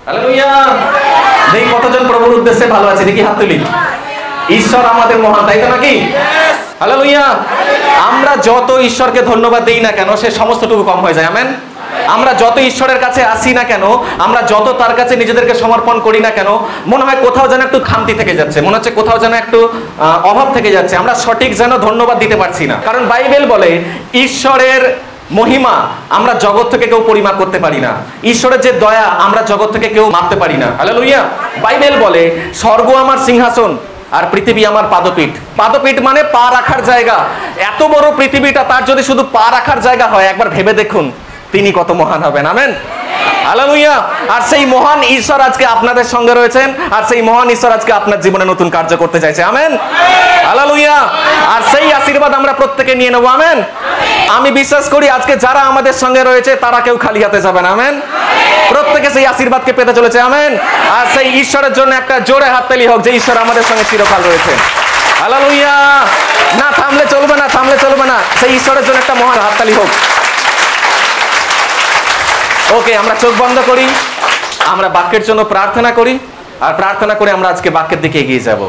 Hallelujah. দেখি কতজন প্রভুর উদ্দেশ্যে ভালো আছে, দেখি হাত তুলি। ঈশ্বর আমাদের মহান, তাই তো নাকি? হালেলুয়া। আমরা যত ঈশ্বরকে ধন্যবাদ দেই না কেন, সে সমস্তটুকু কম হয়ে যায়। আমেন। আমরা যত ঈশ্বরের কাছে আসি না কেন, আমরা যত তার কাছে নিজেদেরকে সমর্পণ করি না কেন, মনে হয় কোথাও যেন একটু খামতি থেকে যাচ্ছে, মনে হচ্ছে কোথাও যেন একটু অভাব থেকে যাচ্ছে। আমরা সঠিক যেন ধন্যবাদ দিতে পারছি না। কারণ বাইবেল বলে ঈশ্বরের মহিমা আমরা জগৎ থেকে কেউ পরিমাপ করতে পারি না। ঈশ্বরের যে দয়া আমরা জগৎ থেকে কেউ মাপতে পারি না। হালেলুয়া। বাইবেল বলে স্বর্গ আমার সিংহাসন আর পৃথিবী আমার পাদপীঠ। পাদপীঠ মানে পা রাখার জায়গা। এত বড় পৃথিবীটা তার যদি শুধু পা রাখার জায়গা হয়, একবার ভেবে দেখুন তিনি কত মহান হবেন। আমেন। হালেলুয়া। আর সেই মহান ঈশ্বর আজকে আপনাদের সঙ্গে রয়েছেন, আর সেই মহান ঈশ্বর আজকে আপনার জীবনে নতুন কার্য করতে চাইছে। আমেন। হালেলুয়া। আর সেই আশীর্বাদ আমরা প্রত্যেকে নিয়ে নেব। আমেন। আমি বিশ্বাস করি আজকে যারা আমাদের সঙ্গে রয়েছে তারা কেউ খালি হাতে যাবে না। আমেন। প্রত্যেকে সেই আশীর্বাদকে পেতে চলেছে। আমেন। আর সেই ঈশ্বরের জন্য একটা জোরে হাততালি হোক যে ঈশ্বর আমাদের সঙ্গে চিরকাল রয়েছে। হালেলুয়া। না থামলে চলবে না, থামলে চলবে না। সেই ঈশ্বরের জন্য একটা মহান হাততালি হোক। ওকে, আমরা চোখ বন্ধ করি, আমরা বাক্যের জন্য প্রার্থনা করি, আর প্রার্থনা করে আমরা আজকে বাক্যের দিকে এগিয়ে যাব।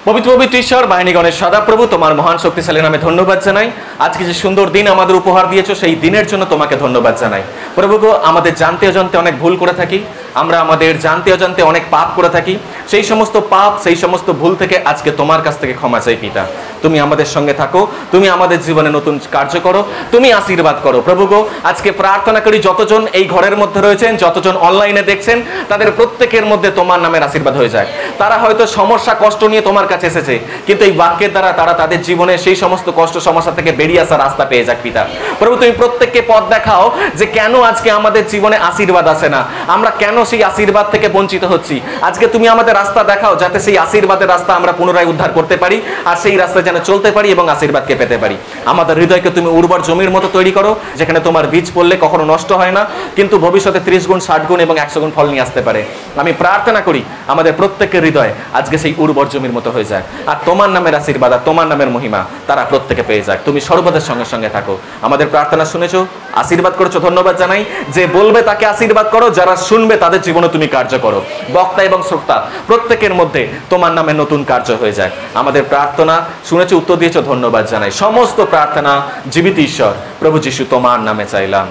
পবিত্র পবিত্র ঈশ্বর বাহিনীগণের সদাপ্রভু, তোমার মহান শক্তিশালী নামে ধন্যবাদ জানাই। আজকে যে সুন্দর দিন আমাদের উপহার দিয়েছো, সেই দিনের জন্য তোমাকে ধন্যবাদ জানাই। প্রভু গো, আমাদের জানতে অজান্তে অনেক ভুল করে থাকি, আমরা আমাদের জানতে অজান্তে অনেক পাপ করে থাকি। সেই সমস্ত পাপ, সেই সমস্ত ভুল থেকে আজকে তোমার কাছ থেকে ক্ষমা চাই পিতা। তুমি আমাদের সঙ্গে থাকো, তুমি আমাদের জীবনে নতুন কার্য করো, তুমি আশীর্বাদ করো। প্রভু গো, আজকে প্রার্থনা করি যতজন এই ঘরের মধ্যে রয়েছেন, যতজন অনলাইনে দেখছেন, তাদের প্রত্যেকের মধ্যে তোমার নামের আশীর্বাদ হয়ে যায়। তারা হয়তো সমস্যা কষ্ট নিয়ে তোমার কাছে এসেছে, কিন্তু এই বাক্যের দ্বারা তারা তাদের জীবনে সেই সমস্ত কষ্ট সমস্যা থেকে বেরিয়ে আসার রাস্তা পেয়ে যাক পিতা। প্রভু, তুমি প্রত্যেককে পথ দেখাও যে কেন আজকে আমাদের জীবনে আশীর্বাদ আসে না, আমরা কেন সেই আশীর্বাদ থেকে বঞ্চিত হচ্ছি। আজকে তুমি আমাদের রাস্তা দেখাও, যাতে সেই আশীর্বাদের রাস্তা আমরা পুনরায় উদ্ধার করতে পারি, আর সেই রাস্তায় যেন চলতে পারি এবং আশীর্বাদকে পেতে পারি। আমাদের হৃদয়কে তুমি উর্বর জমির মতো তৈরি করো, যেখানে তোমার বীজ পড়লে কখনো নষ্ট হয় না, কিন্তু ভবিষ্যতে 30 গুণ 60 গুণ এবং 100 গুণ ফল নিয়ে আসতে পারে। আমি প্রার্থনা করি আমাদের প্রত্যেকের হৃদয় আজকে সেই উর্বর জমির মতো হয়ে যায়, আর তোমার নামের আশীর্বাদ আর তোমার নামের মহিমা তারা প্রত্যেকে পেয়ে যাক। তুমি সর্বদার সঙ্গে সঙ্গে থাকো। আমাদের প্রার্থনা শুনেছো, আশীর্বাদ করেছো, ধন্যবাদ জানাই। যে বলবে তাকে আশীর্বাদ করো, যারা শুনবে তাদের জীবনে তুমি কার্য করো। বক্তা এবং শ্রোতা প্রত্যেকের মধ্যে তোমার নামে নতুন কার্য হয়ে যায়। আমাদের প্রার্থনা শুনেছো, উত্তর দিয়েছো, ধন্যবাদ জানাই। সমস্ত প্রার্থনা জীবিত ঈশ্বর প্রভু যিশু তোমার নামে চাইলাম,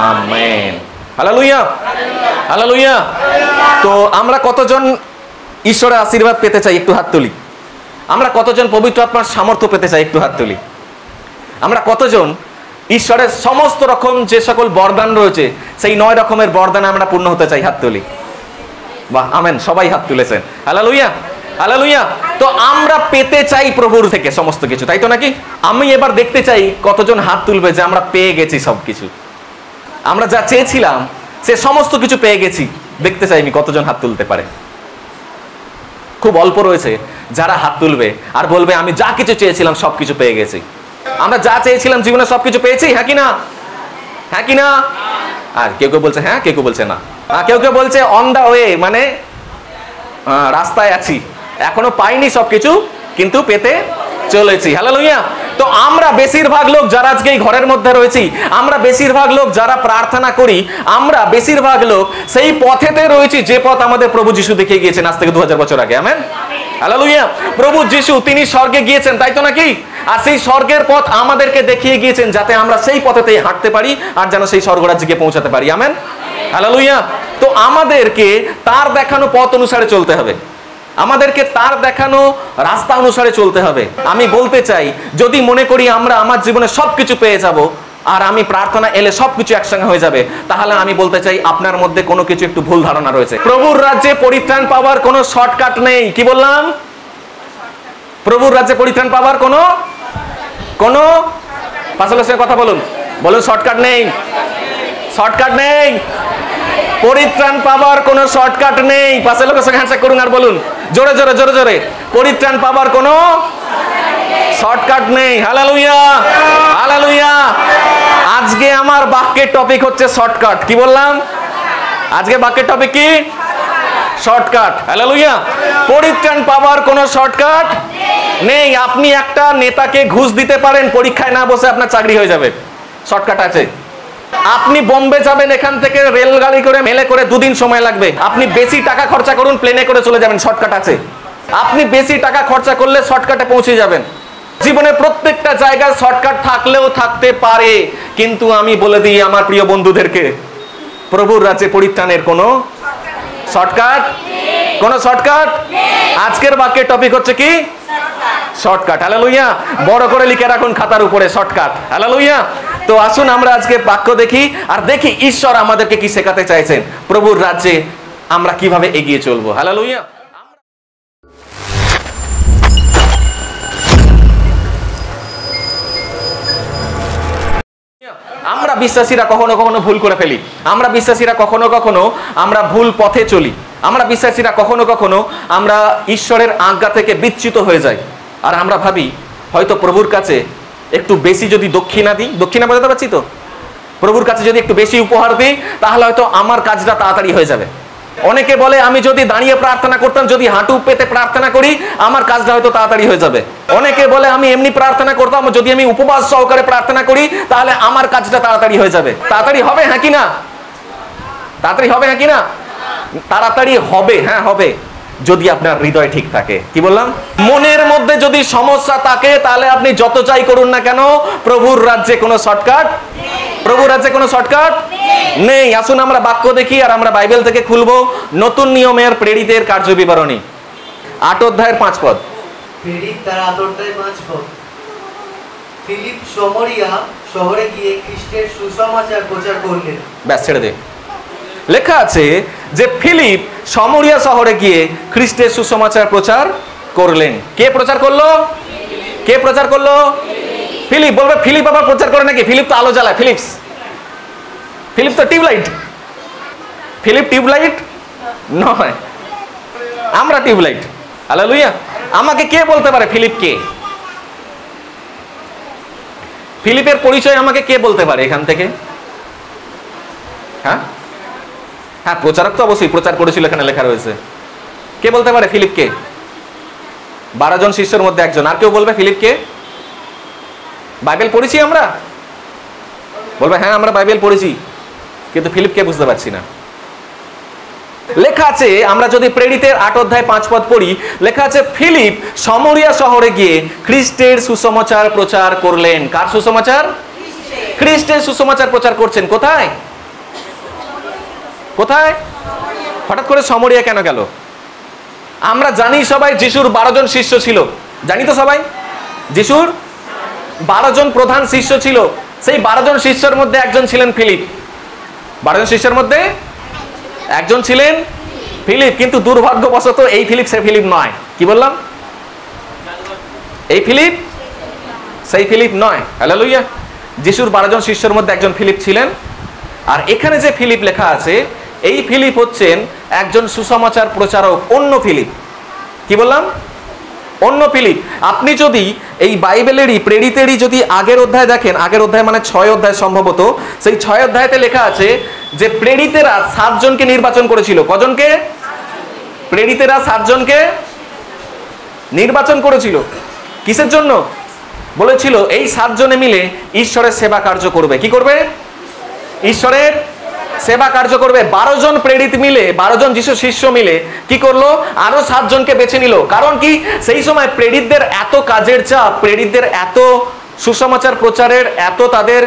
আমেন। Hallelujah, hallelujah. তো আমরা কতজন ঈশ্বরের আশীর্বাদ পেতে চাই একটু হাত তুলি। আমরা কতজন পবিত্র আত্মার সামর্থ্য পেতে চাই একটু হাত তুলি। আমরা কতজন ঈশ্বরের সমস্ত রকম যে সকল বরদান রয়েছে সেই 9 রকমের বরদানে আমরা পূর্ণ হতে চাই, হাত তুলি। বাহ, আমেন, সবাই হাত তুলেছেন। Hallelujah, hallelujah. তো আমরা পেতে চাই প্রভুর থেকে সমস্ত কিছু, তাই তো নাকি? আমি এবার দেখতে চাই কতজন হাত তুলবে যে আমরা পেয়ে গেছি সবকিছু, আমরা যা চেয়েছিলাম সে সমস্ত কিছু পেয়ে গেছি। দেখতে চাই আমি কতজন হাত তুলতে পারে। খুব অল্প রয়েছে যারা হাত তুলবে আর বলবে আমি যা কিছু চেয়েছিলাম সবকিছু পেয়ে গেছি। আমরা যা চেয়েছিলাম জীবনে সবকিছু পেয়েছি, হ্যাঁ কি না? হ্যাঁ কি না? আর কেউ কেউ বলছে হ্যাঁ, কেউ কেউ বলছে না। কেউ কেউ বলছে অন দা ওয়ে, মানে রাস্তায় আছি, এখনো পাইনি সবকিছু কিন্তু পেতে চলেছি। হালেলুয়া। তো আমরা বেশিরভাগ লোক যারা আজকে এই ঘরের মধ্যে রয়েছি, আমরা বেশিরভাগ লোক যারা প্রার্থনা করি, আমরা বেশিরভাগ লোক সেই পথেতে রয়েছি যে পথ আমাদের প্রভু যিশু দেখিয়ে গিয়েছেন আজ থেকে 2000 বছর আগে। Amen, hallelujah. প্রভু যিশু তিনি স্বর্গে গিয়েছেন, তাই তো নাকি? আর সেই স্বর্গের পথ আমাদেরকে দেখিয়ে গিয়েছেন যাতে আমরা সেই পথেতেই হাঁটতে পারি আর যেন সেই স্বর্গরাজ্যে গিয়ে পৌঁছাতে পারি। Amen, hallelujah. তো আমাদেরকে তার দেখানো পথ অনুসারে চলতে হবে, আমাদেরকে তার দেখানো রাস্তা অনুসারে চলতে হবে। আমি বলতে চাই, যদি মনে করি আমরা আমার জীবনে সবকিছু পেয়ে যাব আর আমি প্রার্থনা এলে সবকিছু একসঙ্গে হয়ে যাবে, তাহলে আমি বলতে চাই আপনার মধ্যে কোনো কিছু একটু ভুল ধারণা রয়েছে। প্রভুর রাজ্যে পরিত্রাণ পাওয়ার কোনো শর্টকাট নেই। কি বললাম? প্রভুর রাজ্যে পরিত্রাণ পাওয়ার কোনো পাশাপাশি কথা বলুন, বলুন শর্টকাট নেই, শর্টকাট নেই। পরিত্রাণ পাওয়ার কোনো শর্টকাট নেই। পাশে লোকের সঙ্গে হ্যান্ডশেক করুন আর বলুন জোরে জোরে জোরে জোরে, পরিত্রাণ পাওয়ার কোনো শর্টকাট নেই। Hallelujah, hallelujah. আজকে আমার বাক্যের টপিক হচ্ছে শর্টকাট। কি বললাম? আজকে বাক্যের টপিক কি? শর্টকাট। হালেলুয়া। পরিত্রাণ পাওয়ার কোনো শর্টকাট নেই। আপনি একটা নেতাকে ঘুষ দিতে পারেন, পরীক্ষায় না বসে আপনার চাকরি হয়ে যাবে, শর্টকাট আছে। আপনি বোম্বে যাবেন, এখান থেকে রেলগাড়ি করে মেলে করে 2 দিন সময় লাগবে। আপনি বেশি টাকা খরচা করুন, প্লেনে করে চলে যাবেন, শর্টকাট আছে। আপনি বেশি টাকা খরচা করলে শর্টকাটে পৌঁছে যাবেন। জীবনের প্রত্যেকটা জায়গায় শর্টকাট থাকলেও থাকতে পারে, কিন্তু আমি বলে দিই আমার প্রিয় বন্ধুদেরকে, প্রভুর রাজ্যে পরিত্রাণের কোনো শর্টকাট, কোনো শর্টকাট। আজকের বাক্যের টপিক হচ্ছে কি? শর্টকাট। হালেলুয়া। বড় করে লিখে রাখুন খাতার উপরে, শর্টকাট। হালেলুয়া। তো আসুন আমরা আজকে বাক্য দেখি আর দেখি ঈশ্বর আমাদেরকে কি শেখাতে চাইছেন, প্রভুর রাজ্যে আমরা কিভাবে এগিয়ে চলবো। হালেলুয়া। আমরা বিশ্বাসীরা কখনো কখনো ভুল করে ফেলি। আমরা বিশ্বাসীরা কখনো কখনো আমরা ভুল পথে চলি। আমরা বিশ্বাসীরা কখনো কখনো আমরা ঈশ্বরের আজ্ঞা থেকে বিচ্যুত হয়ে যাই। আর আমরা ভাবি হয়তো প্রভুর কাছে একটু বেশি যদি দক্ষিণা দিই, দক্ষিণা বোঝাতে পারছি তো, প্রভুর কাছে যদি একটু বেশি উপহার দিই তাহলে হয়তো আমার কাজটা তাড়াতাড়ি হয়ে যাবে। অনেকে বলে আমি যদি দাঁড়িয়ে প্রার্থনা করতাম, যদি হাঁটু পেতে প্রার্থনা করি, আমার কাজটা হয়তো তাড়াতাড়ি হয়ে যাবে। অনেকে বলে আমি এমনি প্রার্থনা করতাম, যদি আমি উপবাস সহকারে প্রার্থনা করি তাহলে আমার কাজটা তাড়াতাড়ি হয়ে যাবে। তাড়াতাড়ি হবে হ্যাঁ কি না? তাড়াতাড়ি হবে হ্যাঁ কি না? তাড়াতাড়ি হবে, হ্যাঁ হবে, যদি আপনার হৃদয় ঠিক থাকে। কি বললাম? মনের মধ্যে যদি সমস্যা থাকে তাহলে আপনি যত চাই করুন না কেন, প্রভুর রাজ্যে কোনো শর্টকাট, প্রভুর রাজ্যে কোনো শর্টকাট নেই। আসুন আমরা বাক্য দেখি আর আমরা বাইবেল থেকে খুলবো নতুন নিয়মের প্রেরিতের কার্যবিবরণী 8 অধ্যায়ের 5 পদ। প্রেরিত তার 8 অধ্যায় 5 পদ। ফিলিপ সমরিয়া শহরে গিয়ে খ্রিস্টের সুসমাচার প্রচার করলেন। ব্যাস ছেড়ে দে। লেখা আছে যে ফিলিপ সমরিয়া শহরে গিয়ে খ্রিস্টের সুসমাচার প্রচার করলেন। কে প্রচার করলো? কে প্রচার করলো? ফিলিপ। বলবে ফিলিপ আবার প্রচার করে নাকি? ফিলিপ তো আলো জ্বালায়। ফিলিপ তো টিউবলাইট। ফিলিপ টিউবলাইট নয়, আমরা টিউবলাইট। হালেলুয়া। আমাকে কে বলতে পারে ফিলিপ কে? ফিলিপের পরিচয় আমাকে কে বলতে পারে এখান থেকে? হ্যাঁ হ্যাঁ, প্রচারক তো অবশ্যই প্রচার করেছিল, এখানে লেখা রয়েছে। কে বলতে পারে ফিলিপ কে? 12 জন শিষ্যের মধ্যে একজন। আর কেউ বলবে ফিলিপ কে? বাইবেল পড়েছি আমরা, বলবে হ্যাঁ আমরা বাইবেল পড়েছি, কিন্তু ফিলিপ কে বুঝতে পারছি না। লেখা আছে, আমরা যদি প্রেরিতের 8 অধ্যায় 5 পদ পড়ি, লেখা আছে ফিলিপ সমরিয়া শহরে গিয়ে খ্রিস্টের সুসমাচার প্রচার করলেন। কার সুসমাচার? খ্রিস্টের সুসমাচার প্রচার করছেন। কোথায়? কোথায়? হঠাৎ করে সমরিয়া কেন গেল? আমরা জানি সবাই যিশুর 12 জন শিষ্য ছিল, জানি তো সবাই। যিশুর 12 জন প্রধান শিষ্য ছিল, সেই 12 জন শিষ্যের মধ্যে একজন ছিলেন ফিলিপ। 12 জন শিষ্যের মধ্যে একজন ছিলেন ফিলিপ, কিন্তু দুর্ভাগ্যবশত এই ফিলিপ সে ফিলিপ নয়। কি বললাম? এই ফিলিপ সেই ফিলিপ নয়। হালেলুয়া। যিশুর 12 জন শিষ্যের মধ্যে একজন ফিলিপ ছিলেন। আর এখানে যে ফিলিপ লেখা আছে, এই ফিলিপ হচ্ছেন একজন সুসমাচার প্রচারক, অন্য ফিলিপ। কি বললাম? অন্য ফিলিপ। আপনি যদি এই বাইবেলেরই প্রেরিতেরই যদি আগের অধ্যায় দেখেন, আগের অধ্যায় মানে 6 অধ্যায় সম্ভবত, সেই 6 অধ্যায়তে লেখা আছে যে প্রেরিতেরা 7 জনকে নির্বাচন করেছিল। কজনকে? প্রেরিতেরা 7 জনকে নির্বাচন করেছিল। কিসের জন্য? বলেছিল এই 7 জনে মিলে ঈশ্বরের সেবা কার্য করবে। কি করবে? ঈশ্বরের সেবা কার্য করবে। 12 জন প্রেরিত মিলে, 12 জন যিশু শিষ্য মিলে কি করলো? আরো 7 জনকে বেছে নিল। কারণ কি? সেই সময় প্রেরিতদের এত কাজের চাপ, প্রেরিতদের এত সুসমাচার প্রচারের এত, তাদের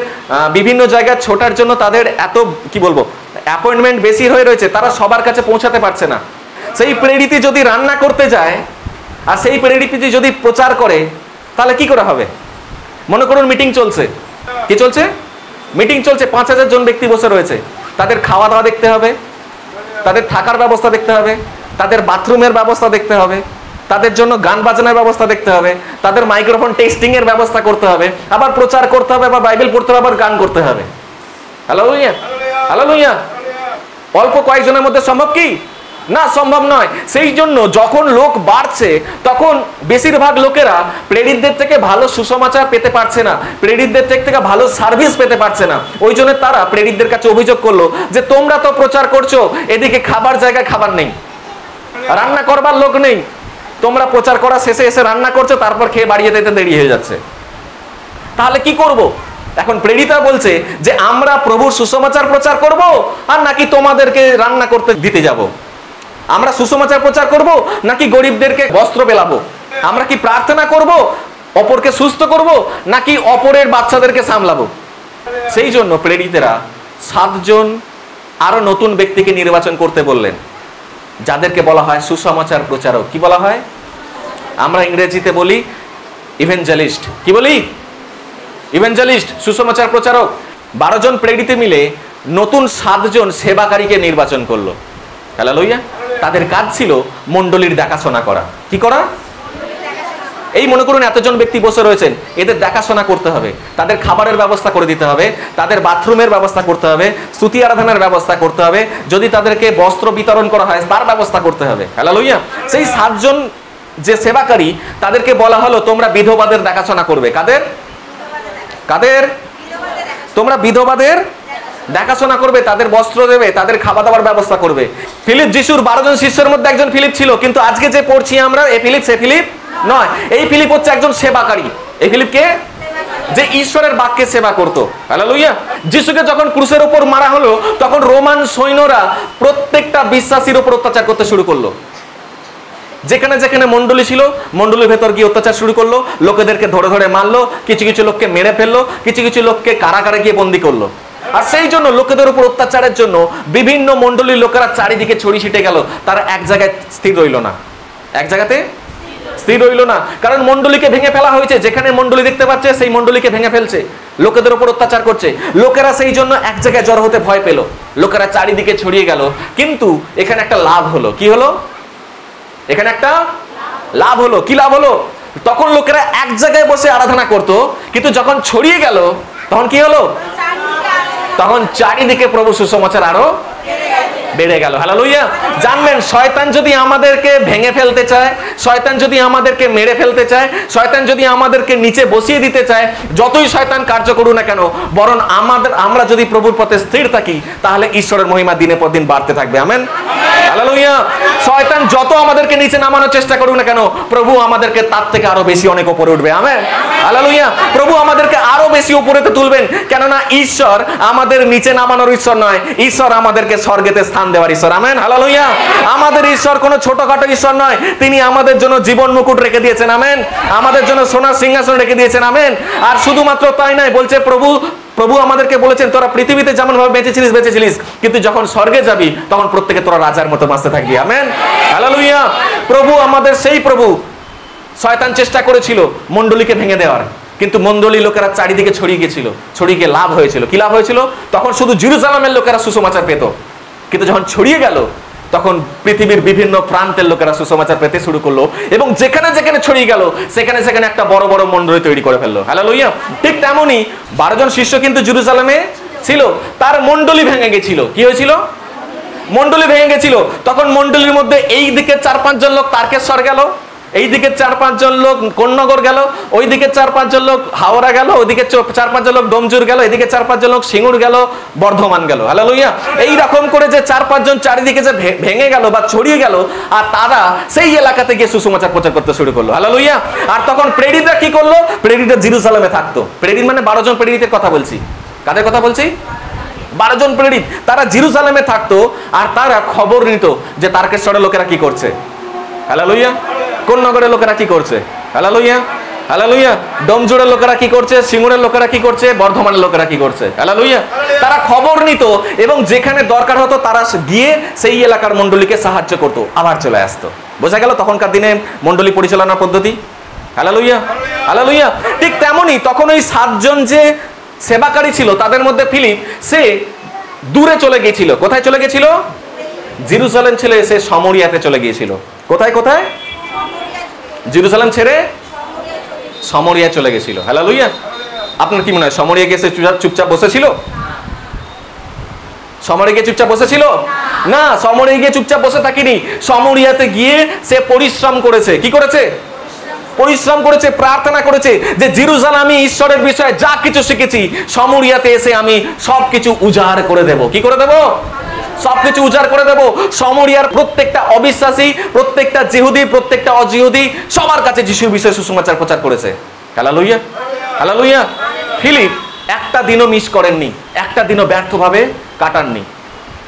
বিভিন্ন জায়গায় ছোটার জন্য তাদের এত কি বলবো অ্যাপয়েন্টমেন্ট বেশি হয়ে রয়েছে, তারা সবার কাছে পৌঁছাতে পারছে না। সেই প্রেরিতই যদি রান্না করতে যায় আর সেই প্রেরিতই যদি প্রচার করে, তাহলে কি করে হবে? মনে করুন মিটিং চলছে। কি চলছে? মিটিং চলছে। 5000 জন ব্যক্তি বসে রয়েছে। তাদের খাওয়া দাওয়া দেখতে হবে, তাদের থাকার ব্যবস্থা দেখতে হবে, তাদের বাথরুমের ব্যবস্থা দেখতে হবে, তাদের জন্য গান বাজনার ব্যবস্থা দেখতে হবে, তাদের মাইক্রোফোন টেস্টিং এর ব্যবস্থা করতে হবে, আবার প্রচার করতে হবে, আবার বাইবেল পড়তে হবে, আবার গান করতে হবে। হালেলুয়া। হালেলুয়া। অল্প কয়েকজনের মধ্যে সম্ভব কি? না, সম্ভব নয়। সেই জন্য যখন লোক বাড়ছে তখন বেশিরভাগ লোকেরা প্রেরিতদের থেকে ভালো সুসমাচার পেতে পারছে না, প্রেরিতদের থেকে ভালো সার্ভিস পেতে পারছে না। ওই জন্য তারা প্রেরিতদের কাছে অভিযোগ করলো যে তোমরা তো প্রচার করছো, এদিকে খাবার জায়গায় খাবার নেই, রান্না করবার লোক নেই, তোমরা প্রচার করা শেষে এসে রান্না করছো, তারপর খেয়ে বাড়ি যেতে দেরি হয়ে যাচ্ছে। তাহলে কি করব? এখন প্রেরিতা বলছে যে আমরা প্রভুর সুসমাচার প্রচার করব, আর নাকি তোমাদেরকে রান্না করতে দিতে যাব? আমরা সুসমাচার প্রচার করব নাকি গরিবদেরকে বস্ত্র বেলাবো? আমরা কি প্রার্থনা করব, অপরকে সুস্থ করব, নাকি অপরের বাচ্চাদেরকে সামলাবো? সেই জন্য প্রেরিতেরা 7 জন আরো নতুন ব্যক্তিকে নির্বাচন করতে বললেন, যাদেরকে বলা হয় সুসমাচার প্রচারক। কি বলা হয়? আমরা ইংরেজিতে বলি ইভেঞ্জেলিস্ট। কি বলি? ইভেঞ্জেলিস্ট, সুসমাচার প্রচারক। 12 জন প্রেরিত মিলে নতুন 7 জন সেবাকারীকে নির্বাচন করলো। হালেলুয়া। তাদের কাজ ছিল মণ্ডলীর দেখাশোনা করা। কি করা? এই মনে করুন এতজন ব্যক্তি বসে রয়েছেন, এদের দেখাশোনা করতে হবে, তাদের খাবারের ব্যবস্থা করে দিতে হবে, তাদের বাথরুমের ব্যবস্থা করতে হবে, স্তুতি আরাধনার ব্যবস্থা করতে হবে, যদি তাদেরকে বস্ত্র বিতরণ করা হয় তার ব্যবস্থা করতে হবে। হালেলুয়া। সেই 7 জন যে সেবাকারী, তাদেরকে বলা হলো তোমরা বিধবাদের দেখাশোনা করবে। কাদের? কাদের? তোমরা বিধবাদের দেখাশোনা করবে, তাদের বস্ত্র দেবে, তাদের খাওয়া দাওয়ার ব্যবস্থা করবে। ফিলিপ যিশুর 12 জন শিষ্যের মধ্যে একজন ফিলিপ ছিল, কিন্তু আজকে যে পড়ছি আমরা এই ফিলিপ সে ফিলিপ নয়। এই ফিলিপ হচ্ছে একজন সেবাকারী। এই ফিলিপকে যে ঈশ্বরের বাক্যে সেবা করতো। হালেলুয়া। যিশুকে যখন ক্রুশের উপর মারা হলো, তখন রোমান সৈন্যরা প্রত্যেকটা বিশ্বাসীর উপর অত্যাচার করতে শুরু করলো। যেখানে যেখানে মণ্ডলী ছিল, মণ্ডলীর ভেতর গিয়ে অত্যাচার শুরু করলো, লোকেদেরকে ধরে ধরে মারলো, কিছু কিছু লোককে মেরে ফেললো, কিছু কিছু লোককে কারাগারে গিয়ে বন্দী করলো। আর সেই জন্য লোকেদের উপর অত্যাচারের জন্য বিভিন্ন মণ্ডলীর লোকেরা চারিদিকে ছড়িয়ে ছিটে গেল। তারা এক জায়গায় স্থির রইল না, এক জায়গাতে স্থির রইল না, কারণ মণ্ডলীকে ভেঙে ফেলা হয়েছে। যেখানে মণ্ডলী দেখতে পাচ্ছে সেই মণ্ডলীকে ভেঙে ফেলছে, লোকেদের উপর অত্যাচার করছে। লোকেরা সেই জন্য এক জায়গায় জড়ো হতে ভয় পেল, লোকেরা চারিদিকে ছড়িয়ে গেল। কিন্তু এখানে একটা লাভ হলো। কি হলো? এখানে একটা লাভ হলো। কি লাভ হলো? তখন লোকেরা এক জায়গায় বসে আরাধনা করত, কিন্তু যখন ছড়িয়ে গেল তখন কি হলো? তখন চারিদিকে প্রভু সুসমাচার আরো বেড়ে গেল। হালেলুয়া। জানবেন, শয়তান যদি আমাদেরকে ভেঙে ফেলতে চায়, শয়তান যদি আমাদেরকে মেরে ফেলতে চায়, শয়তান যদি আমাদেরকে নিচে বসিয়ে দিতে চায়, যতই শয়তান কার্য করুক না কেন, বরং আমরা যদি প্রভুর পথে স্থির থাকি, তাহলে ঈশ্বরের মহিমা দিনের পর দিন বাড়তে থাকবে। আমেন। হালেলুয়া। শয়তান যত আমাদেরকে নিচে নামানোর চেষ্টা করুক না কেন, প্রভু আমাদেরকে তার থেকে আরো বেশি অনেক উপরে উঠবে। আমেন। হালেলুয়া। প্রভু আমাদেরকে আরো বেশি উপরেতে তুলবেন, কেননা ঈশ্বর আমাদের নিচে নামানোর ঈশ্বর নয়, ঈশ্বর আমাদেরকে স্বর্গেতে স্থান দেওয়ার ঈশ্বর। আমেন। হালেলুয়া। আমাদের ঈশ্বর কোনো ছোটখাটো ঈশ্বর নয়, তিনি আমাদের জন্য জীবন মুকুট রেখে দিয়েছেন। আমেন। আমাদের জন্য সোনার সিংহাসন রেখে দিয়েছেন। আমেন। আর শুধুমাত্র তাই নয়, বলছে প্রভু আমাদেরকে বলেছেন তোরা পৃথিবীতে যেমন ভাবে বেঁচেছিলিস, কিন্তু যখন স্বর্গে যাবি তখন প্রত্যেকে তোরা রাজার মতো বাঁচতে থাকবি। আমেন। হালেলুয়া। প্রভু আমাদের সেই প্রভু। শয়তান চেষ্টা করেছিল মণ্ডলীকে ভেঙে দেওয়ার, কিন্তু মণ্ডলী লোকেরা চারিদিকে ছড়িয়ে গিয়েছিল, ছড়িয়ে গিয়ে লাভ হয়েছিল। কি লাভ হয়েছিল? তখন শুধু জেরুজালেমের লোকেরা সুসমাচার পেত, কিন্তু যখন ছড়িয়ে গেল তখন পৃথিবীর বিভিন্ন প্রান্তের লোকেরা সুসমাচার পেতে শুরু করলো, এবং যেখানে যেখানে ছড়িয়ে গেল সেখানে সেখানে একটা বড় বড় মণ্ডলী তৈরি করে ফেললো। হালেলুয়া। ঠিক তেমনই 12 জন শিষ্য কিন্তু জেরুজালেমে ছিল, তার মণ্ডলী ভেঙে গেছিল। কি হয়েছিল? মণ্ডলী ভেঙে গেছিল। তখন মণ্ডলীর মধ্যে এই দিকে 4-5 জন লোক তারকেশ্বর গেল, এই দিকে 4-5 জন লোক কোন্নগর গেল, ওই দিকে 4-5 জন লোক হাওড়া গেল, ওইদিকে 4-5 জন লোক ডোমজুর গেল, এদিকে 4-5 জন লোক সিঙ্গুর গেল, বর্ধমান গেল। হালেলুয়া। এই রকম করে যে 4-5 জন চারিদিকে যে ভেঙে গেল বা ছড়িয়ে গেল, আর তারা সেই এলাকাতে গিয়ে সুসমাচার প্রচার করতে শুরু করলো। হালেলুয়া। আর তখন প্রেরিতরা কি করলো? প্রেরিতরা জেরুজালেমে থাকতো। প্রেরিত মানে 12 জন প্রেরিতের কথা বলছি। কাদের কথা বলছি? 12 জন প্রেরিত। তারা জেরুজালেমে থাকতো, আর তারা খবর নিত যে তারকেশ্বরের লোকেরা কি করছে। হালেলুয়া। কোন নগরের লোকেরা কি করছে। হালেলুয়া। হালেলুয়া। ডোমজুড়ের লোকেরা কি করছে, সিঙ্গুরের লোকেরা কি করছে, বর্ধমানের লোকেরা কি করছে। হালেলুয়া। তারা খবর নিত, এবং যেখানে দরকার হতো তারা গিয়ে সেই এলাকার মণ্ডলীকে সাহায্য করতো, আবার চলে আসতো। বোঝা গেল তখনকার দিনে মণ্ডলী পরিচালনার পদ্ধতি। হালেলুয়া। হালেলুয়া। ঠিক তেমনই তখন ওই 7 জন যে সেবাকারী ছিল, তাদের মধ্যে ফিলিপ, সে দূরে চলে গিয়েছিল। কোথায় চলে গেছিল? জেরুজালেম ছেড়ে সে সমরিয়াতে চলে গিয়েছিল। কোথায়? কোথায়? জেরুজালেম ছেড়ে সমরিয়া চলে গেছিল। হালেলুয়া। আপনার কি মনে হয় সমরিয়া গিয়ে চুপচাপ বসেছিল? সমরিয়া গিয়ে চুপচাপ বসেছিল না। সমরিয়া গিয়ে চুপচাপ বসে থাকিনি। সমরিয়াতে গিয়ে সে পরিশ্রম করেছে। কি করেছে? পরিশ্রম করেছে, প্রার্থনা করেছে যে জেরুজালেমে আমি ঈশ্বরের বিষয়ে যা কিছু শিখেছি, সমরিয়াতে এসে আমি সবকিছু উজাড় করে দেব। কি করে দেব? সবকিছু উজাড় করে দেব। সমরিয়ার প্রত্যেকটা অবিশ্বাসী, প্রত্যেকটা জিহুদি, প্রত্যেকটা অজিহুদি সবার কাছে যিশুর বিষয়ে সুসমাচার প্রচার করেছে। Hallelujah, hallelujah. ফিলিপ একটা দিনও মিস করেননি, একটা দিনও ব্যর্থভাবে কাটাননি।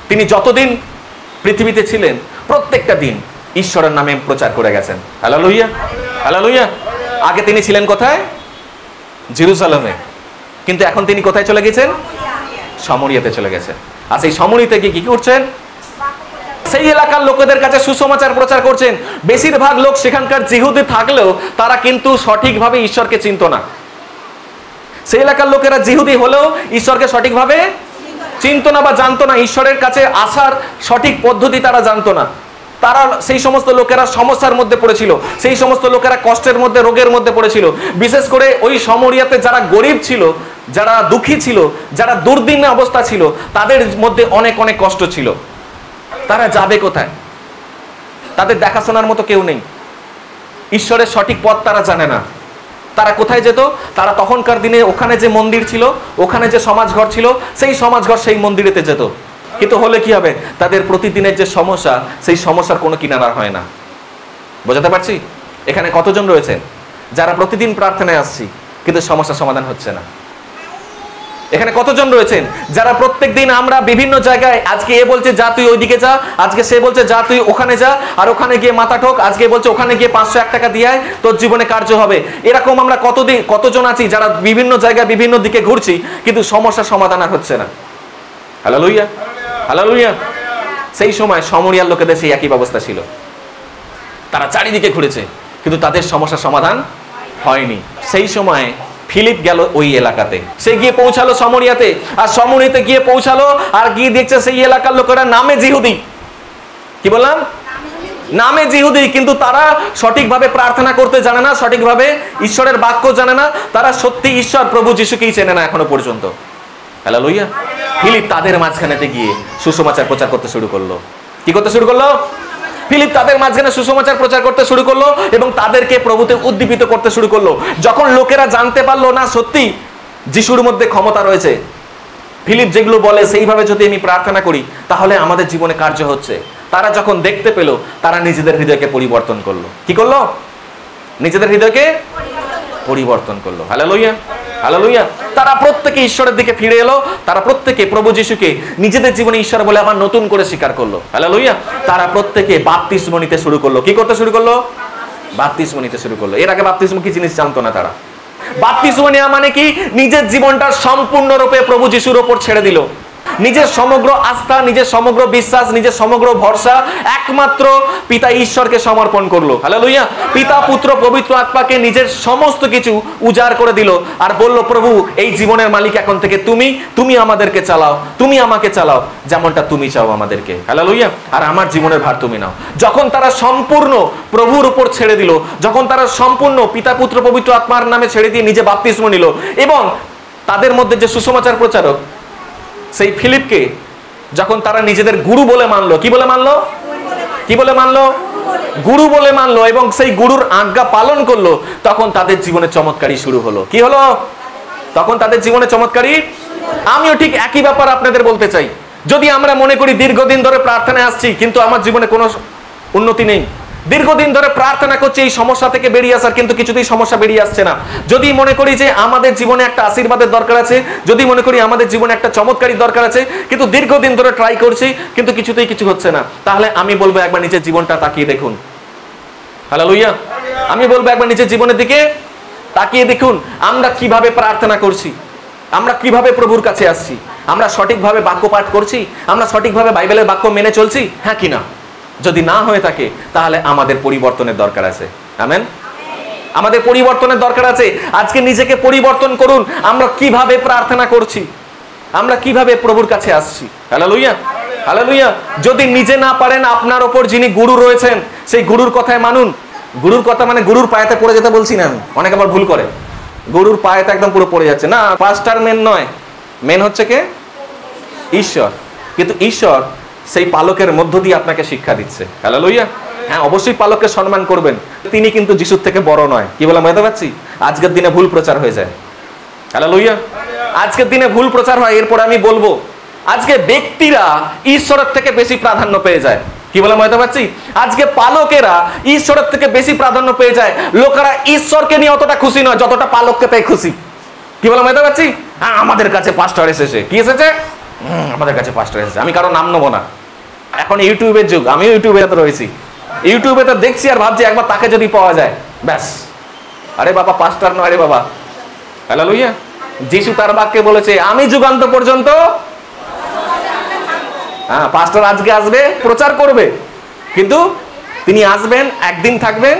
তিনি যতদিন পৃথিবীতে ছিলেন প্রত্যেকটা দিন ঈশ্বরের নামে প্রচার করে গেছেন। Hallelujah, hallelujah. আগে তিনি ছিলেন কোথায়? জেরুজালেমে। কিন্তু এখন তিনি কোথায় চলে গেছেন? সমরিয়াতে চলে গেছেন। আর সেই সমরিয়াতে গিয়ে কি করছেন? সেই এলাকার লোকেদের কাছে সুসমাচার প্রচার করছেন। বেশিরভাগ লোক সেখানকার জিহুদি থাকলেও তারা কিন্তু সঠিকভাবে ঈশ্বরকে চিনত না। সেই এলাকার লোকেরা জিহুদি হলেও ঈশ্বরকে সঠিকভাবে চিনত না বা জানতো না। ঈশ্বরের কাছে আসার সঠিক পদ্ধতি তারা জানতো না। তারা সেই সমস্ত লোকেরা সমস্যার মধ্যে পড়েছিল, সেই সমস্ত লোকেরা কষ্টের মধ্যে, রোগের মধ্যে পড়েছিল। বিশেষ করে ওই সমরিয়াতে যারা গরিব ছিল, যারা দুঃখী ছিল, যারা দুর্দিন অবস্থা ছিল, তাদের মধ্যে অনেক অনেক কষ্ট ছিল। তারা যাবে কোথায়? তাদের দেখাশোনার মতো কেউ নেই। ঈশ্বরের সঠিক পথ তারা জানে না। তারা কোথায় যেত? তারা তখনকার দিনে ওখানে যে মন্দির ছিল, ওখানে যে সমাজঘর ছিল, সেই সমাজঘর, সেই মন্দিরেতে যেত। কিন্তু হলে কি হবে? তাদের প্রতিদিনের যে সমস্যা, সেই সমস্যার কোনো কিনারা হয় না। বোঝাতে পারছি? এখানে কতজন রয়েছেন যারা প্রতিদিন প্রার্থনায় আসছি কিন্তু সমস্যার সমাধান হচ্ছে না? এখানে কতজন রয়েছেন যারা প্রত্যেক দিন আমরা বিভিন্ন জায়গায়, আজকে এ বলছে যা তুই ওইদিকে যা, আজকে সে বলছে যা তুই ওখানে যা, আর ওখানে গিয়ে মাথা ঠোক, আজকে বলছে ওখানে গিয়ে 501 টাকা দিয়ে আয়, তোর জীবনে কার্য হবে। এরকম আমরা কতজন আছি যারা বিভিন্ন জায়গায় বিভিন্ন দিকে ঘুরছি কিন্তু সমস্যার সমাধান আর হচ্ছে না। Hallelujah, hallelujah. সেই সময় সমরিয়ার লোকেদের সেই একই ব্যবস্থা ছিল। তারা চারিদিকে ঘুরেছে কিন্তু তাদের সমস্যার সমাধান হয়নি। সেই সময় ফিলিপ গেল ওই এলাকাতে, সে গিয়ে পৌঁছালো সমরিয়াতে। আর সমরিয়াতে গিয়ে পৌঁছালো আর গিয়ে দেখছে সেই এলাকার লোকেরা নামে জিহুদি। কি বললাম? নামে জিহুদি, কিন্তু তারা সঠিকভাবে প্রার্থনা করতে জানে না, সঠিকভাবে ঈশ্বরের বাক্য জানে না। তারা সত্যি ঈশ্বর প্রভু যিশুকেই চেনে না এখনো পর্যন্ত। হালেলুয়া। ফিলিপ তাদের মাঝখানেতে গিয়ে সুসমাচার প্রচার করতে শুরু করলো। কি করতে শুরু করলো? ফিলিপ তাদের মাঝখানে সুসমাচার প্রচার করতে শুরু করলো এবং তাদেরকে প্রভুতে উদ্দীপিত করতে শুরু করলো। যখন লোকেরা জানতে পারলো না সত্যি যিশুর মধ্যে ক্ষমতা রয়েছে, ফিলিপ যেগুলো বলে সেইভাবে যদি আমি প্রার্থনা করি তাহলে আমাদের জীবনে কার্য হচ্ছে, তারা যখন দেখতে পেল, তারা নিজেদের হৃদয়কে পরিবর্তন করলো। কি করলো? নিজেদের হৃদয়কে পরিবর্তন করলো। Hallelujah, hallelujah. তারা প্রত্যেকে ঈশ্বরের দিকে ফিরে এলো। তারা প্রত্যেকে প্রভু যিশুকে নিজেদের জীবনে ঈশ্বর বলে আবার নতুন করে স্বীকার করলো। হালেলুয়া। তারা প্রত্যেকে বাপ্তিস্ম নিতে শুরু করলো। কি করতে শুরু করলো? বাপ্তিস্ম নিতে শুরু করলো। এর আগে বাপ্তিস্ম কি জিনিস জানতো না তারা। বাপ্তিস্ম নেওয়া মানে কি? নিজের জীবনটা সম্পূর্ণরূপে প্রভু যিশুর ওপর ছেড়ে দিল। নিজের সমগ্র আস্থা, নিজের সমগ্র বিশ্বাস, নিজের সমগ্র ভরসা একমাত্র পিতা ঈশ্বরকে সমর্পণ করলো। হালেলুয়া। পিতা, পুত্র, পবিত্র আত্মাকে নিজের সমস্ত কিছু উজাড় করে দিল আর বলল, প্রভু এই জীবনের মালিক এখন থেকে তুমি আমাদেরকে চালাও, তুমি আমাকে চালাও যেমনটা তুমি চাও আমাদেরকে। হালেলুয়া। আর আমার জীবনের ভার তুমি নাও। যখন তারা সম্পূর্ণ প্রভুর উপর ছেড়ে দিল, যখন তারা সম্পূর্ণ পিতা, পুত্র, পবিত্র আত্মার নামে ছেড়ে দিয়ে নিজে বাপ্তিস্ম নিল, এবং তাদের মধ্যে যে সুসমাচার প্রচারক সেই ফিলিপকে যখন তারা নিজেদের গুরু বলে মানলো, কি বলে মানলো? কি বলে মানলো? গুরু বলে মানলো এবং সেই গুরুর আজ্ঞা পালন করলো, তখন তাদের জীবনে চমৎকারই শুরু হলো। কি হলো? তখন তাদের জীবনে চমৎকারই। আমিও ঠিক একই ব্যাপার আপনাদের বলতে চাই। যদি আমরা মনে করি দীর্ঘদিন ধরে প্রার্থনায় আসছি কিন্তু আমার জীবনে কোনো উন্নতি নেই, দীর্ঘদিন ধরে প্রার্থনা করছি এই সমস্যা থেকে বেরিয়ে আসার, কিন্তু কিছুতেই সমস্যা বেরিয়ে আসছে না, যদি মনে করি যে আমাদের জীবনে একটা আশীর্বাদের দরকার আছে, যদি মনে করি আমাদের জীবনে একটা চমৎকারী দরকার আছে, কিন্তু দীর্ঘদিন ধরে ট্রাই করছি কিন্তু কিছুতেই কিছু হচ্ছে না, তাহলে আমি বলবো একবার নিজের জীবনটা তাকিয়ে দেখুন। হালেলুয়া। আমি বলবো একবার নিজের জীবনের দিকে তাকিয়ে দেখুন আমরা কিভাবে প্রার্থনা করছি, আমরা কিভাবে প্রভুর কাছে আসছি, আমরা সঠিকভাবে বাক্য পাঠ করছি, আমরা সঠিকভাবে বাইবেলের বাক্য মেনে চলছি, হ্যাঁ কিনা? যদি না হয়ে থাকে তাহলে আমাদের পরিবর্তনের দরকার আছে। আমেন। আমাদের পরিবর্তনের দরকার আছে। আজকে নিজেকে পরিবর্তন করুন। আমরা কিভাবে প্রার্থনা করছি, আমরা কিভাবে প্রভুর কাছে আসছি। Hallelujah, hallelujah. যদি নিজে না পারেন, আপনার ওপর যিনি গুরু রয়েছেন সেই গুরুর কথায় মানুন। গুরুর কথা মানে গুরুর পায়েতে পড়ে যেতে বলছি না আমি, অনেকে আবার ভুল করে, গুরুর পায়েতে একদম পুরো পড়ে যাচ্ছে না। পাস্টার মেন নয়, মেন হচ্ছে কে? ঈশ্বর। কিন্তু ঈশ্বর সেই পালকের মধ্য দিয়ে আপনাকে শিক্ষা দিচ্ছে। হালেলুয়া। হ্যাঁ, অবশ্যই পালককে সম্মান করবেন, তিনি কিন্তু যিশুর থেকে বড় নয়। কি বলে বুঝতে পারছি? আজকের দিনে ভুল প্রচার হয়ে যায়। হালেলুয়া। আজকের দিনে ভুল প্রচার হয়। এরপর আমি বলবো আজকে ব্যক্তিরা ঈশ্বরের থেকে বেশি প্রাধান্য পেয়ে যায়। কি বলে বুঝতে পারছি? আজকে পালকেরা ঈশ্বরের থেকে বেশি প্রাধান্য পেয়ে যায়। লোকেরা ঈশ্বরকে নিয়ে অতটা খুশি নয় যতটা পালককে পেয়ে খুশি। কি বলে বুঝতে পারছি? হ্যাঁ, আমাদের কাছে পাস্টর এসেছে। কি এসেছে? আমাদের কাছে পাস্টর এসেছে। আমি কারো নাম নেবো না, এখন ইউটিউবের যুগ, আমি ইউটিউবে তো রয়েছি, ইউটিউবে তো দেখছি আর ভাবছি একবার তাকে যদি পাওয়া যায় ব্যাস, আরে বাবা পাস্টর নয় রে বাবা। হালেলুয়া। যিশু তার বাক্যে বলেছে আমি যুগান্ত পর্যন্ত, হ্যাঁ পাস্টর আজকে আসবে প্রচার করবে, কিন্তু তিনি আসবেন, একদিন থাকবেন,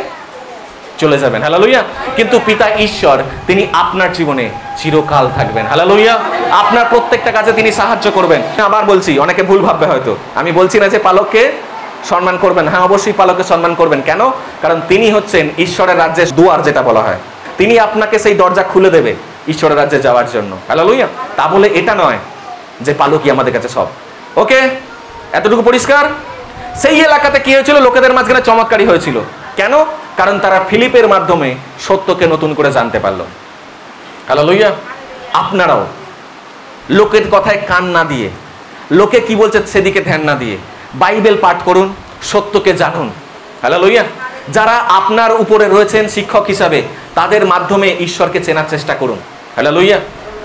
চলে যাবেন। হালেলুয়া। কিন্তু পিতা ঈশ্বর তিনি আপনার জীবনে চিরকাল থাকবেন। হালেলুয়া। আপনার প্রত্যেকটা কাজে তিনি সাহায্য করবেন। আবার বলছি, অনেকে ভুল ভাববে হয়তো, আমি বলছি না যে পালককে সম্মান করবেন, হ্যাঁ অবশ্যই পালককে সম্মান করবেন। কেন? কারণ তিনি হচ্ছেন ঈশ্বরের রাজ্যের দুয়ার, যেটা বলা হয়। তিনি আপনাকে সেই দরজা খুলে দেবে ঈশ্বরের রাজ্যে যাওয়ার জন্য। হালেলুয়া। তা বলে এটা নয় যে পালকই আমাদের কাছে সব। ওকে, এতটুকু পরিষ্কার? সেই এলাকাতে কি হয়েছিল? লোকেদের মাঝখানে চমৎকারী হয়েছিল। কেন? কারণ তারা ফিলিপের মাধ্যমে সত্যকে নতুন করে জানতে পারল। হালেলুয়া। আপনারাও লোকের কথায় কান না দিয়ে, লোকে কি বলছে সেদিকে ধ্যান না দিয়ে বাইবেল পাঠ করুন, সত্যকে জানুন। হালেলুয়া। যারা আপনার উপরে রয়েছেন শিক্ষক হিসাবে, তাদের মাধ্যমে ঈশ্বরকে চেনার চেষ্টা করুন। হালেলুয়া।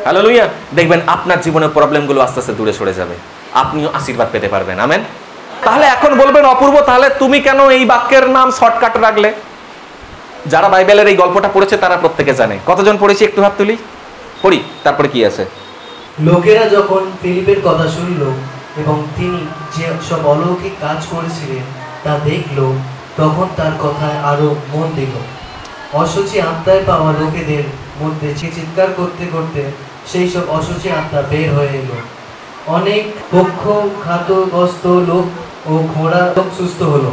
হালেলুয়া। দেখবেন আপনার জীবনের প্রবলেমগুলো আস্তে আস্তে দূরে সরে যাবে, আপনিও আশীর্বাদ পেতে পারবেন। আমেন। তাহলে এখন বলবেন অপূর্ব, তাহলে তুমি কেন এই বাক্যের নাম শর্টকাট রাখলে? যারা বাইবেলের এই গল্পটা পড়েছে তারা প্রত্যেকে জানে। কতজন পড়েছি একটু হাত তুলি, পড়ি, তারপরে কি আছে? লোকেরা যখন ফিলিপের কথা শুনল এবং তিনি যে সব অলৌকিক কাজ করেছিলেন তা দেখল, তখন তার কথায় আরো মন দিল। অসুচি আত্মায় পাওয়া লোকেদের মধ্যে চিৎকার করতে করতে সেই সব অসুচি আত্মা বের হয়ে এলো। অনেক পক্ষঘাতগ্রস্ত লোক ও ঘোড়া লোক সুস্থ হলো।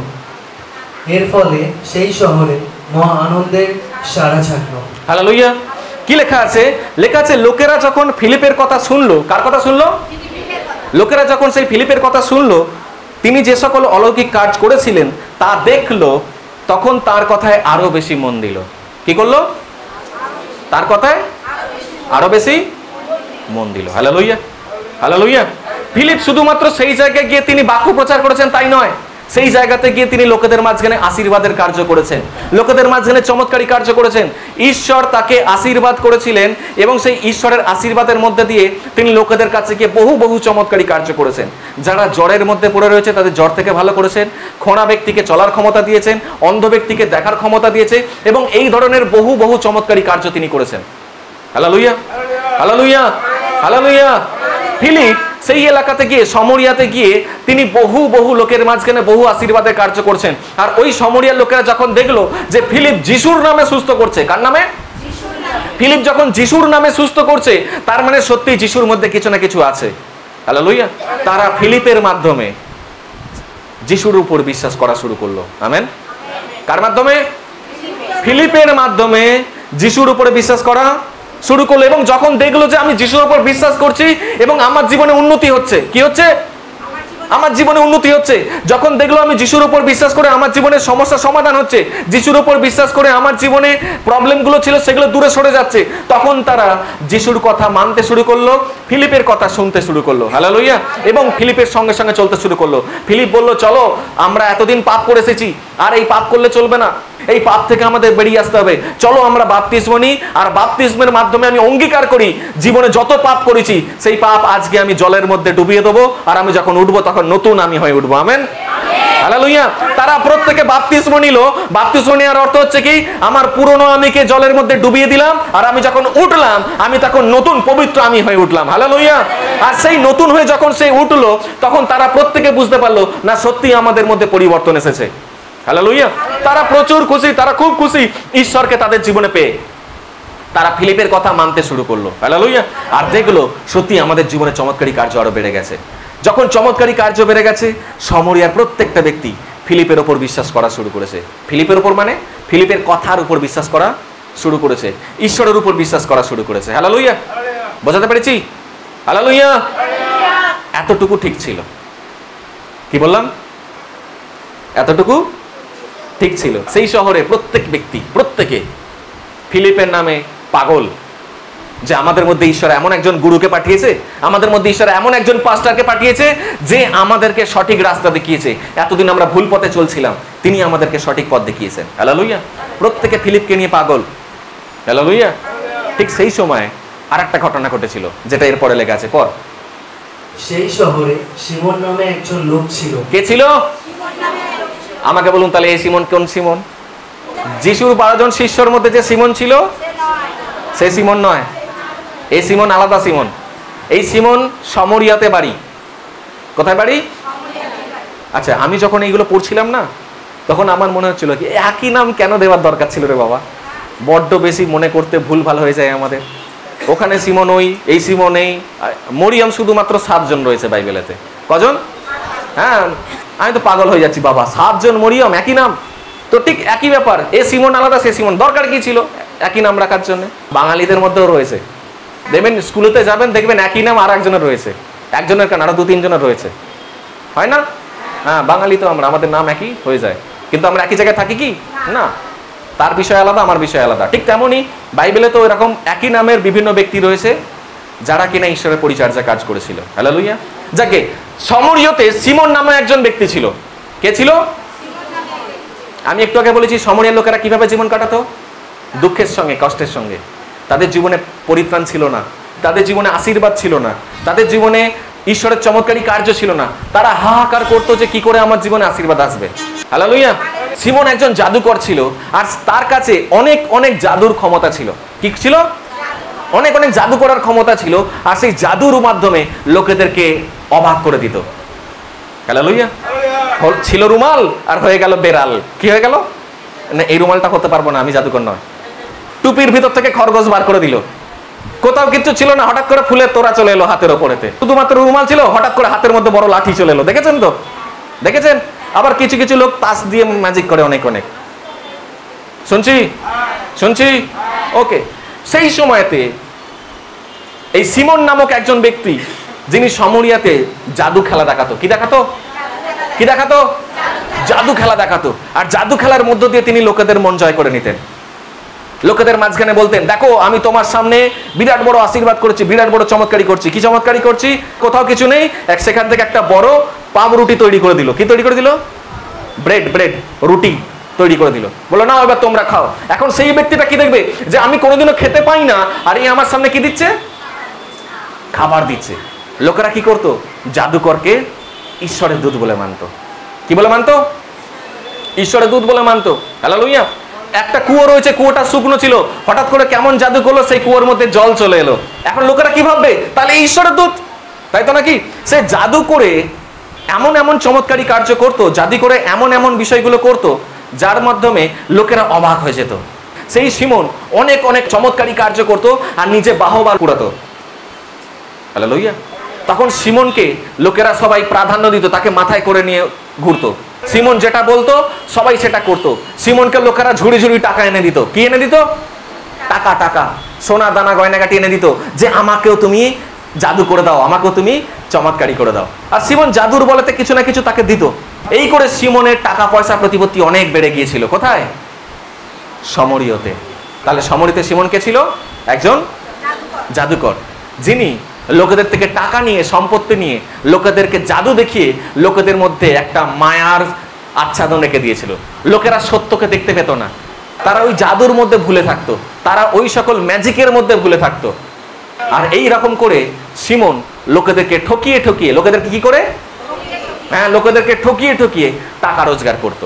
এর ফলে সেই শহরে মহা আনন্দের সাড়া ছাড়ল। হালেলুয়া। কি লেখা আছে? লেখা আছে লোকেরা যখন ফিলিপের কথা শুনলো। কার কথা শুনলো? লোকেরা যখন সেই ফিলিপের কথা শুনলো, তিনি যে সকল অলৌকিক কাজ করেছিলেন তা দেখলো, তখন তার কথায় আরো বেশি মন দিল। কি করলো? তার কথায় আরো বেশি মন দিল। হালেলুয়া। হালেলুয়া। ফিলিপ শুধুমাত্র সেই জায়গায় গিয়ে তিনি বাক্য প্রচার করেছেন তাই নয়, সেই জায়গাতে গিয়ে তিনি লোকেদের মাঝখানে আশীর্বাদের কার্য করেছেন, লোকেদের মাঝখানে চমৎকারী কার্য করেছেন। ঈশ্বর তাকে আশীর্বাদ করেছিলেন এবং সেই ঈশ্বরের আশীর্বাদের মধ্যে দিয়ে তিনি লোকেদের কাছে গিয়ে বহু বহু চমৎকারী কার্য করেছেন। যারা জ্বরের মধ্যে পড়ে রয়েছে তাদের জ্বর থেকে ভালো করেছেন, খোঁড়া ব্যক্তিকে চলার ক্ষমতা দিয়েছেন, অন্ধ ব্যক্তিকে দেখার ক্ষমতা দিয়েছে, এবং এই ধরনের বহু বহু চমৎকারী কার্য তিনি করেছেন। হালেলুয়া। হালেলুয়া। হালেলুয়া। ফিলিপ সেই এলাকাতে গিয়ে, সমরিয়াতে গিয়ে তিনি বহু বহু লোকের মাঝখানে বহু আশীর্বাদের কার্য করছেন। আর ওই সমরিয়ার লোকেরা যখন দেখলো যে ফিলিপ যিশুর নামে সুস্থ করছে, কার নামে? ফিলিপ যখন যিশুর নামে সুস্থ করছে, তার মানে সত্যি যিশুর মধ্যে কিছু না কিছু আছে। হালেলুয়া। তারা ফিলিপের মাধ্যমে যিশুর উপর বিশ্বাস করা শুরু করলো। আমেন। কার মাধ্যমে? ফিলিপের মাধ্যমে যিশুর উপরে বিশ্বাস করা শুরু করলো। এবং যখন দেখলো যে আমি যিশুর উপর বিশ্বাস করছি এবং আমার জীবনে উন্নতি হচ্ছে, কি হচ্ছে? আমার জীবনে উন্নতি হচ্ছে। যখন দেখলো আমি যিশুর উপর বিশ্বাস করে আমার জীবনের সমস্যার সমাধান হচ্ছে, যিশুর উপর বিশ্বাস করে আমার জীবনে প্রবলেমগুলো ছিল সেগুলো দূরে সরে যাচ্ছে, তখন তারা যিশুর কথা মানতে শুরু করলো, ফিলিপের কথা শুনতে শুরু করলো। হালেলুয়া। এবং ফিলিপের সঙ্গে সঙ্গে চলতে শুরু করলো। ফিলিপ বলল, চলো আমরা এতদিন পাপ করে এসেছি, আর এই পাপ করলে চলবে না, এই পাপ থেকে আমাদের বেরিয়ে আসতে হবে। চলো আমরা বাপ্তিস্ম নিই, আর বাপ্তিস্মের মাধ্যমে আমি অঙ্গীকার করি জীবনে যত পাপ করেছি সেই পাপ আজকে আমি জলের মধ্যে ডুবিয়ে দেবো, আর আমি যখন উঠবো তখন নতুন আমি হয়ে উঠবো। আমেন। হালেলুয়া। তারা প্রত্যেকে বাপ্তিস্ম নিল। বাপ্তিস্ম নেওয়ার অর্থ হচ্ছে কি? আমার পুরনো আমিকে জলের মধ্যে ডুবিয়ে দিলাম, আর আমি যখন উঠলাম আমি তখন নতুন পবিত্র আমি হয়ে উঠলাম। হালেলুয়া। আর সেই নতুন হয়ে যখন সে উঠলো, তখন তারা প্রত্যেকে বুঝতে পারলো না সত্যি আমাদের মধ্যে পরিবর্তন এসেছে। হালেলুয়া। তারা প্রচুর খুশি, তারা খুব খুশি ঈশ্বরকে তাদের জীবনে পেয়ে। তারা ফিলিপের কথা মানতে শুরু করলো। হালেলুয়া। আর দেখলো সত্যি আমাদের জীবনে চমৎকারী কার্য আরো বেড়ে গেছে। যখন চমৎকারী কার্য বেড়ে গেছে, সমরিয়ার প্রত্যেকটা ব্যক্তি ফিলিপের ওপর বিশ্বাস করা শুরু করেছে। ফিলিপের ওপর মানে ফিলিপের কথার উপর বিশ্বাস করা শুরু করেছে, ঈশ্বরের উপর বিশ্বাস করা শুরু করেছে। হালেলুয়া। বোঝাতে পেরেছি? হালেলুয়া। এতটুকু ঠিক ছিল। কি বললাম? এতটুকু ঠিক ছিল। সেই শহরে প্রত্যেক ব্যক্তি, প্রত্যেকে ফিলিপের নামে পাগল, যে আমাদের মধ্যে ঈশ্বর এমন একজন গুরুকে পাঠিয়েছে, আমাদের মধ্যে ঈশ্বর এমন একজন পাস্টারকে পাঠিয়েছে যে আমাদেরকে সঠিক রাস্তা দেখিয়েছে। এতদিন আমরা ভুল পথে চলছিলাম, তিনি আমাদেরকে সঠিক পথ দেখিয়েছেন। হালেলুয়া। প্রত্যেকে ফিলিপকে নিয়ে পাগল। হালেলুয়া। ঠিক সেই সময় আরেকটা ঘটনা ঘটেছিল, যেটা এরপরে লেখা আছে। পর সেই শহরে সিমন নামে একজন লোক ছিল। কে ছিল? আমাকে বলুন তাহলে এই সিমন কোন সিমন? যিশুর 12 জন শিষ্যর মধ্যে যে সিমন ছিল সেই সিমন নয়, এই সিমন আলাদা সিমন। এই সিমন সমরিয়াতে বাড়ি। কোথায় বাড়ি? আচ্ছা, আমি যখন এইগুলো পড়ছিলাম না, তখন আমার মনে হচ্ছিল কি একই নাম কেন দেওয়ার দরকার ছিল রে বাবা, বড্ড বেশি মনে করতে ভুল ভালো হয়ে যায় আমাদের। ওখানে সিমন ওই, এই সিমন এই, মরিয়ম শুধুমাত্র 7 জন রয়েছে বাইবেলেতে। কজন? হ্যাঁ, আমি তো পাগল হয়ে যাচ্ছি বাবা, 7 জন মরিয়ম একই নাম, তো ঠিক একই ব্যাপার। এ সিমন আলাদা, সে সিমন, দরকার কি ছিল একই নাম রাখার জন্য? বাঙালিদের মধ্যেও রয়েছে, দেখবেন স্কুলেতে যাবেন দেখবেন একই নাম আর একজনের রয়েছে, একজনের কেন আরো 2-3 জনের রয়েছে, হয় না? হ্যাঁ, বাঙালি তো আমরা, আমাদের নাম একই হয়ে যায়, কিন্তু আমরা একই জায়গায় থাকি কি না? তার বিষয় আলাদা, আমার বিষয় আলাদা। ঠিক তেমনই বাইবেলে তো এরকম একই নামের বিভিন্ন ব্যক্তি রয়েছে যারা কিনা ঈশ্বরের পরিচর্যা কাজ করেছিল। হালেলুয়া। যাকে সমরিয়তে সিমন নামে একজন ব্যক্তি ছিল। কে ছিল? আমি একটু আগে বলেছি সমরিয়ার লোকেরা কিভাবে জীবন কাটাতো? দুঃখের সঙ্গে, কষ্টের সঙ্গে। তাদের জীবনে পরিত্রাণ ছিল না, তাদের জীবনে আশীর্বাদ ছিল না, তাদের জীবনে ঈশ্বরের চমৎকারী কার্য ছিল না। তারা হাহাকার করতো যে কি করে আমার জীবনে আশীর্বাদ আসবে। হালেলুয়া। সিমন একজন জাদুকর ছিল, আর তার কাছে অনেক অনেক জাদুর ক্ষমতা ছিল। কি ছিল? অনেক অনেক জাদু করার ক্ষমতা ছিল, আর সেই জাদুর মাধ্যমে লোকেদেরকে অবাক করে দিত। হালেলুয়া। ছিল রুমাল আর হয়ে গেল বেড়াল। কি হয়ে গেল? না, এই রুমালটা হতে পারবো না, আমি জাদুকর নয়। টুপির ভিতর থেকে খরগোশ বার করে দিল। কোথাও কিছু ছিল না, হঠাৎ করে ফুলের তোড়া চলে এলো হাতের ওপরেতে। শুধুমাত্র রুমাল ছিল, হঠাৎ করে হাতের মধ্যে বড় লাঠি চলে এলো। দেখেছেন তো? দেখেছেন? আবার কিছু কিছু লোক তাস দিয়ে ম্যাজিক করে অনেক অনেক। শুনছি। ওকে। সেই সময়তে এই সিমন নামক একজন ব্যক্তি, যিনি সমরিয়াতে জাদু খেলা দেখাতো। কি দেখাতো? কি দেখাতো? জাদু খেলা দেখাতো। আর জাদু খেলার মধ্য দিয়ে তিনি লোকেদের মন জয় করে নিতেন। লোকেদের মাঝখানে বলতেন, দেখো আমি তোমার সামনে বিরাট বড় আশীর্বাদ করছি, বিরাট বড় চমৎকারী করছি। কি চমৎকারী করছি? কোথাও কিছু নেই, সেখান থেকে একটা বড় পাউরুটি তৈরি করে দিল। কি তৈরি করে দিল? ব্রেড রুটি তৈরি করে দিল। বলো না, এবার তোমরা খাও। এখন সেই ব্যক্তিটা কি দেখবে যে আমি কোনোদিনও খেতে পাই না, আর এই আমার সামনে কি দিচ্ছে? খাবার দিচ্ছে। লোকেরা কি করতো? জাদুকরকে ঈশ্বরের দূত বলে মানতো। কি বলে মানতো? ঈশ্বরের দূত বলে মানতো। হালেলুয়া। একটা কুয়ো রয়েছে, কুয়োটা শুকনো ছিল, হঠাৎ করে কেমন জাদু করলো, সেই কুয়োর মধ্যে জল চলে এলো। এখন লোকেরা কি ভাববে? তাহলে ঈশ্বরের দূত, তাই তো নাকি? সে জাদু করে এমন এমন চমৎকারী কার্য করতো, জাদু করে এমন এমন বিষয়গুলো করতো যার মাধ্যমে লোকেরা অবাক হয়ে যেত। সেই সিমন অনেক অনেক চমৎকারী কার্য করতো আর নিজে বাহবা কুড়াতো। হালেলুয়া। তখন সিমনকে লোকেরা সবাই প্রাধান্য দিত, তাকে মাথায় করে নিয়ে ঘুরতো। সিমন যেটা বলতো সবাই সেটা করতো। সিমনকে লোকেরা ঝুড়ি ঝুড়ি টাকা এনে দিত। কি এনে দিত? টাকা, সোনা দানা গয়নাগাটি এনে দিত, যে আমাকেও তুমি জাদু করে দাও, আমাকেও তুমি চমৎকারী করে দাও। আর সিমন জাদুর বলেতে কিছু না কিছু তাকে দিত। এই করে সিমনের টাকা পয়সা প্রতিপত্তি অনেক বেড়ে গিয়েছিল। কোথায়? সমরিয়তে। তাহলে সমরিতে সিমন কে ছিল? একজন জাদুকর, যিনি লোকেদের থেকে টাকা নিয়ে, সম্পত্তি নিয়ে, লোকেদেরকে জাদু দেখিয়ে লোকেদের মধ্যে একটা মায়ার আচ্ছাদন রেখে দিয়েছিল। লোকেরা সত্যকে দেখতে পেত না, তারা ওই জাদুর মধ্যে ভুলে থাকতো, তারা ওই সকল ম্যাজিকের মধ্যে ভুলে থাকতো। আর এই রকম করে সিমন লোকেদেরকে ঠকিয়ে লোকেদেরকে কি করে? হ্যাঁ, লোকেদেরকে ঠকিয়ে টাকা রোজগার করতো।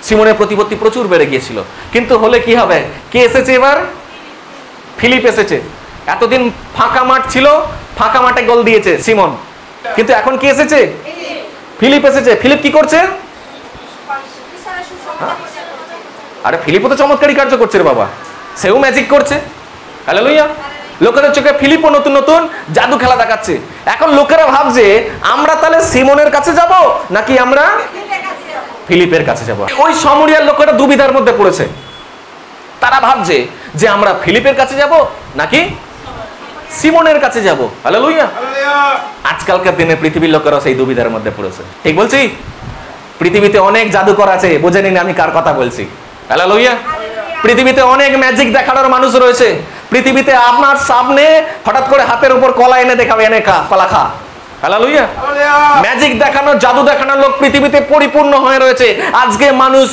সিমনের প্রতিপত্তি প্রচুর বেড়ে গিয়েছিল। কিন্তু হলে কি হবে? কে এসেছে এবার? ফিলিপ এসেছে। এতদিন ফাঁকা মাঠ ছিল, ফাঁকা মাঠে গোল দিয়েছে সিমন, কিন্তু এখন কি এসেছে? ফিলিপ এসেছে। ফিলিপ কি করছে? আরে ফিলিপও তো চমৎকারী কার্য করছে রে বাবা, সেও ম্যাজিক করছে। হালেলুয়া। লোকেদের চোখে ফিলিপও নতুন নতুন জাদু খেলা দেখাচ্ছে। এখন লোকেরা ভাবছে আমরা তাহলে সিমনের কাছে যাব নাকি আমরা ফিলিপের কাছে যাব। ওই সমরিয়ার লোকেরা দুবিধার মধ্যে পড়েছে। তারা ভাবছে যে আমরা ফিলিপের কাছে যাব নাকি সিমনের কাছে যাব। হালেলুয়া। আজকালকার দিনে পৃথিবীর লোকেরা সেই দুবিধার মধ্যে পড়েছে। ঠিক বলছি? পৃথিবীতে অনেক জাদুকর আছে, বুঝে নিন আমি কার কথা বলছি। হালেলুয়া। পৃথিবীতে অনেক ম্যাজিক দেখানোর মানুষ রয়েছে, পৃথিবীতে আপনার সামনে হঠাৎ করে হাতের উপর কলা এনে দেখাবে, এনে খা, কলা খা। হালেলুয়া। ম্যাজিক দেখানো, জাদু দেখানোর লোক পৃথিবীতে পরিপূর্ণ হয়ে রয়েছে। আজকে মানুষ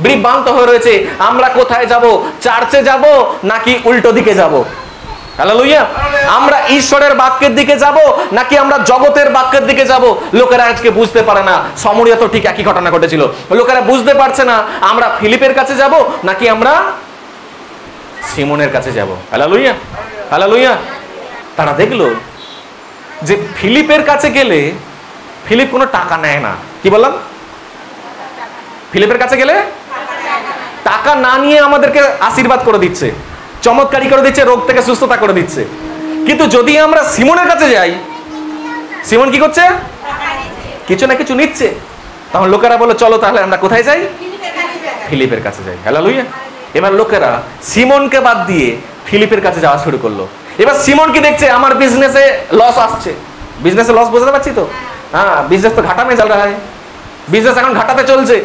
বিভ্রান্ত হয়ে রয়েছে, আমরা কোথায় যাব? চার্চে যাব নাকি উল্টো দিকে যাব? হালেলুয়া। আমরা ঈশ্বরের বাক্যের দিকে যাব নাকি আমরা জগতের বাক্যের দিকে যাব? লোকেরা আজকে বুঝতে পারে না। সমরিয়া তো ঠিক একই ঘটনা ঘটেছিল। লোকেরা বুঝতে পারছে না আমরা ফিলিপের কাছে যাব নাকি আমরা সিমনের কাছে যাব। Hallelujah, hallelujah. তারা দেখলো যে ফিলিপের কাছে গেলে ফিলিপ কোনো টাকা নেয় না। কি বললাম? ফিলিপের কাছে গেলে টাকা না নিয়ে আমাদেরকে আশীর্বাদ করে দিচ্ছে, চমৎকারী করে দিচ্ছে, রোগ থেকে সুস্থতা করে দিচ্ছে। কিন্তু যদি আমরা সিমনের কাছে যাই, সিমন কি করছে? কিছু না কিছু নিচ্ছে। তখন লোকেরা বলে চলো তাহলে আমরা কোথায় যাই? ফিলিপের কাছে যাই। হালেলুয়া। এবার লোকেরা সিমনকে বাদ দিয়ে ফিলিপের কাছে যাওয়া শুরু করলো। এবার সিমন কি দেখছে? আমার বিজনেসে লস আসছে। বিজনেসে লস বুঝতে পারছি তো, হ্যাঁ, বিজনেস তো ঘাটা মে চল রা হ্যায়, বিজনেস এখন ঘাটাতে চলছে।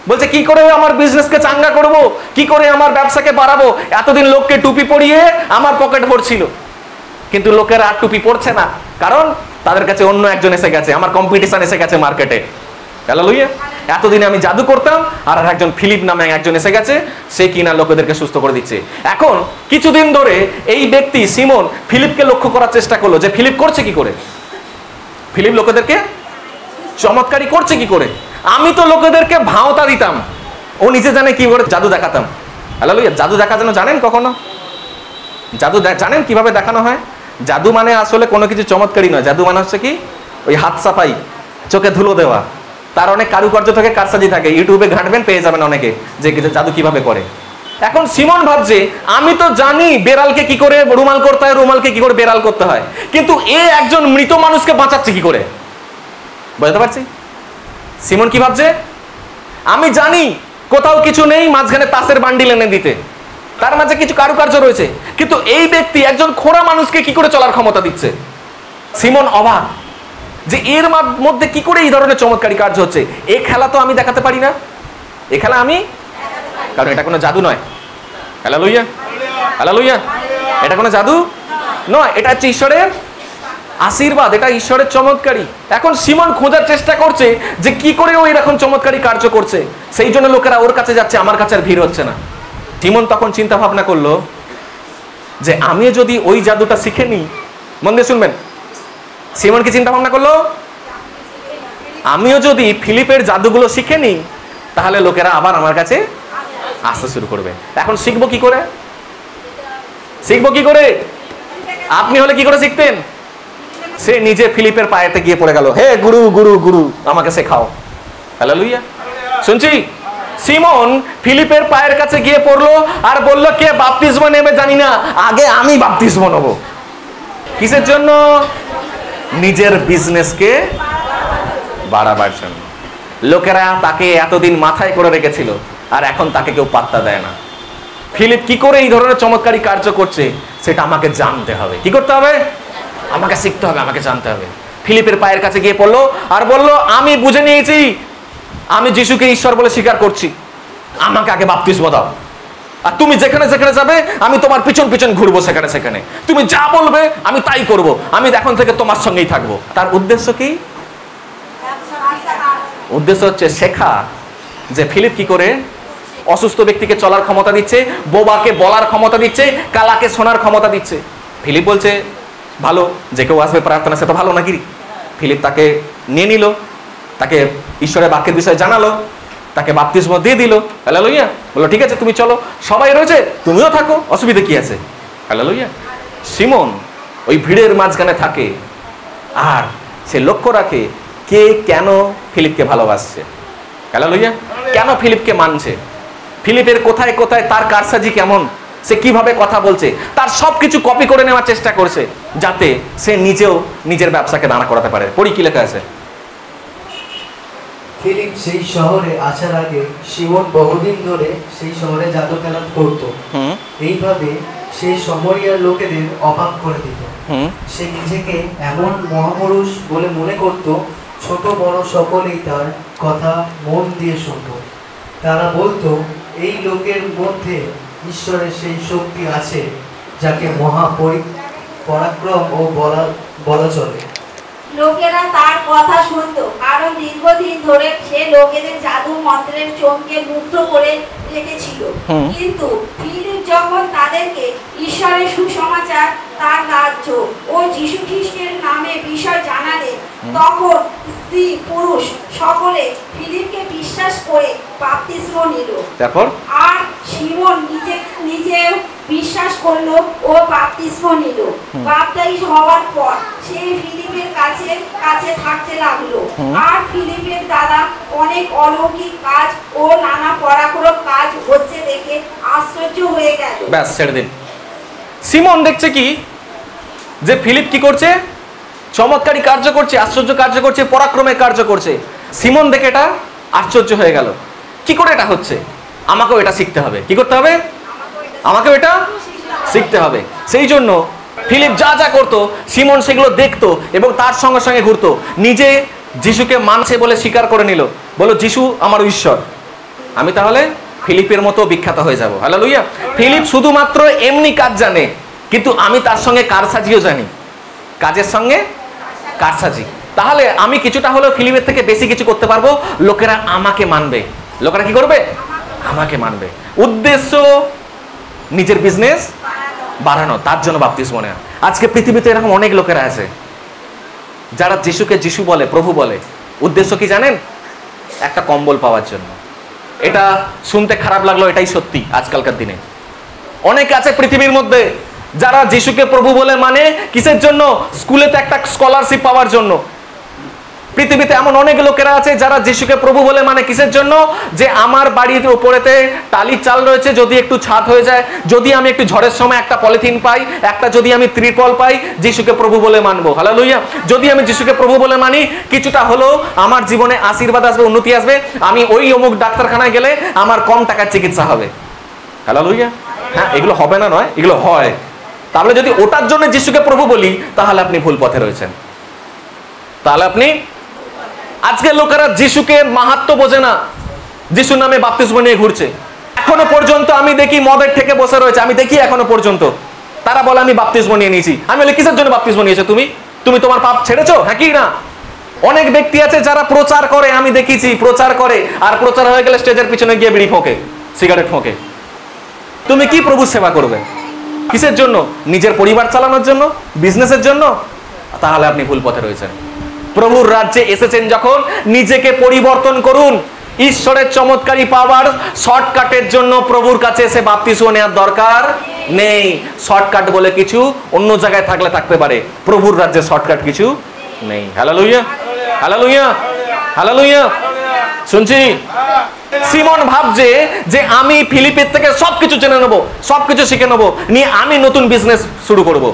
বলছে কি করে আমার বিজনেসকে চাঙ্গা করব, কি করে আমার ব্যবসাকে বাড়াবো। এতদিন লোককে টুপি পরিয়ে আমার পকেট ভরছিল, কিন্তু লোকেরা আর টুপি পরছে না, কারণ তাদের কাছে অন্য একজন এসে গেছে, আমার কম্পিটিশন এসে গেছে মার্কেটে। হালেলুয়া। এতদিনে আমি জাদু করতাম, আর একজন ফিলিপ নামে একজন এসে গেছে, সে কিনা লোকেদেরকে সুস্থ করে দিচ্ছে। এখন কিছুদিন ধরে এই ব্যক্তি সিমন ফিলিপকে লক্ষ্য করার চেষ্টা করলো যে ফিলিপ করছে কি করে, ফিলিপ লোকেদেরকে চমৎকারী করছে কি করে। আমি তো লোকেদেরকে ভাওতা দিতাম, ও নিজে জানে কি করে জাদু দেখাতাম। হালেলুয়া। জাদু দেখানো জানেন কখনো? জাদু জানেন কিভাবে দেখানো হয়? জাদু মানে আসলে কোনো কিছু চমৎকারী নয়। জাদু মানে হচ্ছে কি, ওই হাত সাফাই, চোখে ধুলো দেওয়া, তার অনেক কারুকার্য থাকে, কারসাজি থাকে। ইউটিউবে ঘাঁটবেন, পেয়ে যাবেন অনেকে যে জাদু কিভাবে করে। এখন সিমন ভাবছে আমি তো জানি বেড়ালকে কি করে রুমাল করতে হয়, রুমালকে কি করে বেড়াল করতে হয়, কিন্তু এ একজন মৃত মানুষকে বাঁচাচ্ছে কি করে। বুঝতে পারছি সিমন কি ভাবছে? আমি জানি কোথাও কিছু নেই, মাঝখানে তাসের বান্ডিল এনে দিতে, তার মাঝে কিছু কারুকার্য রয়েছে, কিন্তু এই ব্যক্তি একজন খোঁড়া মানুষকে কি করে চলার ক্ষমতা দিচ্ছে। সিমন অবাক যে এর মধ্যে কি করে এই ধরনের চমৎকারী কার্য হচ্ছে। এই খেলা তো আমি দেখাতে পারি না, এই খেলা আমি, কারণ এটা কোনো জাদু নয়। Hallelujah, hallelujah. এটা কোনো জাদু নয়, এটা হচ্ছে ঈশ্বরের আশীর্বাদ, এটা ঈশ্বরের চমৎকারী। এখন সিমন খোঁজার চেষ্টা করছে যে কি করে ও এরকম চমৎকারী কার্য করছে, সেই জন্য লোকেরা ওর কাছে যাচ্ছে, আমার কাছে আর ভিড় হচ্ছে না। সিমন তখন চিন্তা ভাবনা করলো যে আমি যদি ওই জাদুটা শিখে নিই, মন দিয়ে শুনবেন, সিমন কি চিন্তা ভাবনা করলো, আমিও যদি ফিলিপের জাদুগুলো শিখে নিই তাহলে লোকেরা আবার আমার কাছে আসতে শুরু করবে। এখন শিখবো কি করে? শিখবো কি করে? আপনি হলে কি করে শিখতেন? সে নিজে ফিলিপের পায়েতে গিয়ে পড়ে গেল, হে গুরু গুরু গুরু, আমাকে শেখাও। হালেলুয়া। শুনছি সিমন ফিলিপের পায়ের কাছে গিয়ে পড়লো আর বলল কে বাপ্তিস্ম নেবে জানি না, আগে আমি বাপ্তিস্ম নেব। কিসের জন্য? নিজের বিজনেসকে বাড়াবার জন্য। লোকেরা তাকে এতদিন মাথায় করে রেখেছিল, আর এখন তাকে কেউ পাত্তা দেয় না। ফিলিপ কি করে এই ধরনের চমৎকারী কার্য করছে সেটা আমাকে জানতে হবে। কি করতে হবে? আমাকে শিখতে হবে, আমাকে জানতে হবে। ফিলিপের পায়ের কাছে গিয়ে পড়লো আর বলল আমি বুঝে নিয়েছি, আমি যিশুকে ঈশ্বর বলে স্বীকার করছি, আমাকে আগে বাপ্তিস্ম দাও, আর তুমি যেখানে যেখানে যাবে আমি তোমার পিছন পিছন ঘুরবো, সেখানে সেখানে তুমি যা বলবে আমি তাই করব, আমি এখন থেকে তোমার সঙ্গেই থাকবো। তার উদ্দেশ্য কি? উদ্দেশ্য হচ্ছে শেখা যে ফিলিপ কি করে অসুস্থ ব্যক্তিকে চলার ক্ষমতা দিচ্ছে, বোবাকে বলার ক্ষমতা দিচ্ছে, কালাকে শোনার ক্ষমতা দিচ্ছে। ফিলিপ বলছে ভালো, যে কেউ আসবে প্রার্থনা, সে তো ভালো নাকি। ফিলিপ তাকে নিয়ে নিল, তাকে ঈশ্বরের বাক্যের বিষয়ে জানালো, তাকে বাপ্তিস্ম দিয়ে দিল। হালেলুয়া। বললো ঠিক আছে তুমি চলো, সবাই রয়েছে তুমিও থাকো, অসুবিধা কি আছে। হালেলুয়া। সিমন ওই ভিড়ের মাঝখানে থাকে আর সে লক্ষ্য রাখে কে কেন ফিলিপকে ভালোবাসছে। হালেলুয়া। কেন ফিলিপকে মানছে, ফিলিপের কোথায় কোথায় তার কারসাজি কেমন, সে কিভাবে কথা বলছে, তার সবকিছু কপি করে নেওয়ার চেষ্টা করছে যাতে সে নিজেও নিজের ব্যবসাকে দাঁড়া করাতে পারে। পড়ি কি লেখা আছে। ফিলিপ সেই শহরে আসার আগে সিমন বহুদিন ধরে সেই শহরে জাদু খেলা করত। এইভাবে সে সমরিয়ার লোকেদের অবাক করে দিত। সে নিজেকে এমন মহাপুরুষ বলে মনে করত, ছোট বড় সকলেই তার কথা মন দিয়ে শুনত। তারা বলতো এই লোকের মধ্যে ঈশ্বরের সেই শক্তি আছে যাকে পরাক্রম ও বলা চলে। লোকেরা তার কথা শুনতো, কারণ দীর্ঘদিন ধরে সে লোকেদের জাদু মন্ত্রের চমকে মুগ্ধ করে রেখেছিল। কিন্তু ফিলিপ যখন তাদেরকে ঈশ্বরের সুসমাচার, তার রাজ্য ও যীশু খ্রিস্টের নামে বিষয় জানালেন, তখন স্ত্রী পুরুষ সকলে ফিলিপকে বিশ্বাস করে বাপ্তিস্ম নিল। তারপর আর সিমন নিজে বিশ্বাস করলো ও বাপ্তিস্ম নিল। বাপ্তাইজ হওয়ার পর সে ফিলিপের কাছে থাকতে লাগলো। আর ফিলিপের দ্বারা অনেক অলৌকিক কাজ ও নানা পরাক্রম কাজ হচ্ছে দেখে আশ্চর্য হয়ে গেল। ব্যাস ছেড়ে দিন। সিমন দেখছে কি যে ফিলিপ কি করছে, চমৎকারী কার্য করছে, আশ্চর্য কার্য করছে, পরাক্রমের কার্য করছে। সিমন দেখে এটা আশ্চর্য হয়ে গেল, কি করে এটা হচ্ছে, আমাকেও এটা শিখতে হবে। কি করতে হবে? আমাকেও এটা শিখতে হবে। সেই জন্য ফিলিপ যা যা করতো সিমন সেগুলো দেখতো এবং তার সঙ্গে সঙ্গে ঘুরতো। নিজে যিশুকে মানছে বলে স্বীকার করে নিল, বলো যিশু আমার ঈশ্বর, আমি তাহলে ফিলিপের মতো বিখ্যাত হয়ে যাব। হালেলুয়া। ফিলিপ শুধুমাত্র এমনি কাজ জানে, কিন্তু আমি তার সঙ্গে কারসাজিও জানি, কাজের সঙ্গে কারসাজি। তাহলে আমি কিছুটা হলেও ফিলিপের থেকে বেশি কিছু করতে পারবো, লোকেরা আমাকে মানবে। লোকেরা কি করবে? আমাকে মানবে। উদ্দেশ্য নিজের বিজনেস বাড়ানো, তার জন্য বাপ্তিস্ম নেওয়া। আজকে পৃথিবীতে এরকম অনেক লোকেরা আছে যারা যিশুকে যিশু বলে, প্রভু বলে, উদ্দেশ্য কি জানেন? একটা কম্বল পাওয়ার জন্য। এটা শুনতে খারাপ লাগলো, এটাই সত্যি। আজকালকার দিনে অনেক আছে পৃথিবীর মধ্যে যারা যিশুকে প্রভু বলে মানে কিসের জন্য? স্কুলেতে একটা স্কলারশিপ পাওয়ার জন্য। পৃথিবীতে এমন অনেক লোকেরা আছে যারা যিশুকে প্রভু বলে মানে কিসের জন্য? যে আমার বাড়ির উপরেতে টালির চাল রয়েছে, যদি একটু ছাদ হয়ে যায়, যদি আমি একটু ঝড়ের সময় একটা পলিথিন পাই, একটা যদি আমি ত্রিপল পাই, যিশুকে প্রভু বলে মানবো। হালেলুয়া। যদি আমি যিশুকে প্রভু বলে মানি, কিছুটা হলেও আমার জীবনে আশীর্বাদ আসবে, উন্নতি আসবে। আমি ওই অমুক ডাক্তারখানায় গেলে আমার কম টাকার চিকিৎসা হবে। হালেলুয়া। হ্যাঁ, এগুলো হবে না নয়, এগুলো হয়। তাহলে যদি ওটার জন্য যিশুকে প্রভু বলি, তাহলে আপনি ভুল পথে রয়েছেন। তাহলে আপনি আজকে লোকেরা যিশুকে মাহাত্ম্য বোঝে না, যিশু নামে বাপ্তিস্ম নিয়ে ঘুরছে। এখনো পর্যন্ত আমি দেখি মদের থেকে বসে রয়েছে, আমি দেখি এখনো পর্যন্ত তারা বলে আমি বাপ্তিস্ম নিয়ে নিয়েছি। আমি বলি কিসের জন্য বাপ্তিস্ম নিয়েছো? তুমি তোমার পাপ ছেড়েছো? হ্যাঁ কি না? অনেক ব্যক্তি আছে যারা প্রচার করে, আমি দেখেছি প্রচার করে, আর প্রচার হয়ে গেলে স্টেজের পিছনে গিয়ে বিড়ি ফোঁকে, সিগারেট ফোঁকে। তুমি কি প্রভু সেবা করবে? কিসের জন্য? নিজের পরিবার চালানোর জন্য, বিজনেসের জন্য? তাহলে আপনি ভুল পথে রয়েছেন। প্রভুর রাজ্যে এসেছেন যখন, নিজেকে পরিবর্তন করুন। ঈশ্বরের চমৎকারী পাওয়ার শর্টকাটের জন্য প্রভুর কাছে এসে বাপ্তিস্ম নেওয়ার দরকার নেই। শর্টকাট বলে কিছু অন্য জায়গায় থাকলে থাকতে পারে, প্রভুর রাজ্যে শর্টকাট কিছু নেই। Hallelujah, hallelujah, hallelujah. শুনছি সিমন ভাবছে যে আমি ফিলিপের থেকে সবকিছু জেনে নেবো, সবকিছু শিখে নেবো, নিয়ে আমি নতুন বিজনেস শুরু করব।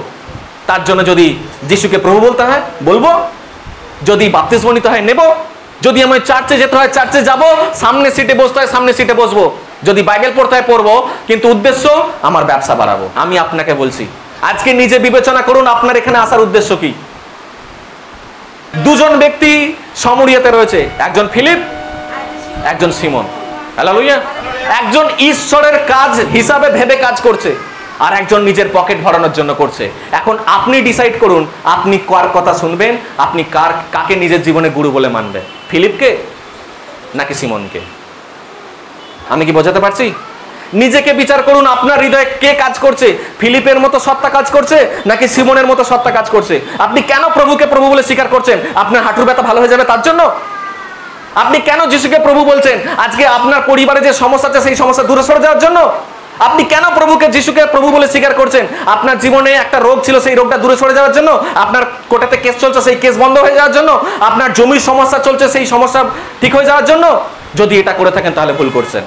তার জন্য যদি যিশুকে প্রভু বলতে হয় বলবো, যদি বাপ্তিস্ম নিতে হয় নেব, যদি আমি চার্চে যেতে হয় চার্চে যাব, সামনে সিটে বসতে হয় সামনে সিটে বসবো, যদি বাইবেল পড়তে হয় পড়বো, কিন্তু উদ্দেশ্য আমার ব্যবসা বাড়াবো। আমি আপনাকে বলছি আজকে নিজে বিবেচনা করুন আপনার এখানে আসার উদ্দেশ্য কি। দুজন ব্যক্তি সমরিয়াতে রয়েছে, একজন ফিলিপ, একজন সিমন। হালেলুয়া। একজন ঈশ্বরের কাজ হিসাবে ভেবে কাজ করছে, আর একজন নিজের পকেট ভরানোর জন্য করছে। এখন আপনি ডিসাইড করুন আপনি কার কথা শুনবেন, আপনি কাকে নিজের জীবনে গুরু বলে মানবেন, ফিলিপকে নাকি সিমনকে? আমি কি বোঝাতে পারছি? নিজেকে বিচার করুন, আপনার হৃদয়ে কে কাজ করছে? ফিলিপের মতো সত্তা কাজ করছে নাকি সিমনের মতো সত্তা কাজ করছে? আপনি কেন প্রভুকে প্রভু বলে স্বীকার করছেন? আপনার হাঁটুর ব্যথা ভালো হয়ে যাবে তার জন্য? আপনি কেন যিশুকে প্রভু বলছেন? আজকে আপনার পরিবারে যে সমস্যা আছে সেই সমস্যা দূরে সরে যাওয়ার জন্য? আপনি কেন প্রভুকে যিশুকে প্রভু বলে স্বীকার করছেন? আপনার জীবনে একটা রোগ ছিল, সেই রোগটা দূরে সরে যাওয়ার জন্য? আপনার কোর্টেতে কেস চলছে, সেই কেস বন্ধ হয়ে যাওয়ার জন্য? আপনার জমির সমস্যা চলছে, সেই সমস্যা ঠিক হয়ে যাওয়ার জন্য? যদি এটা করে থাকেন তাহলে ভুল করছেন।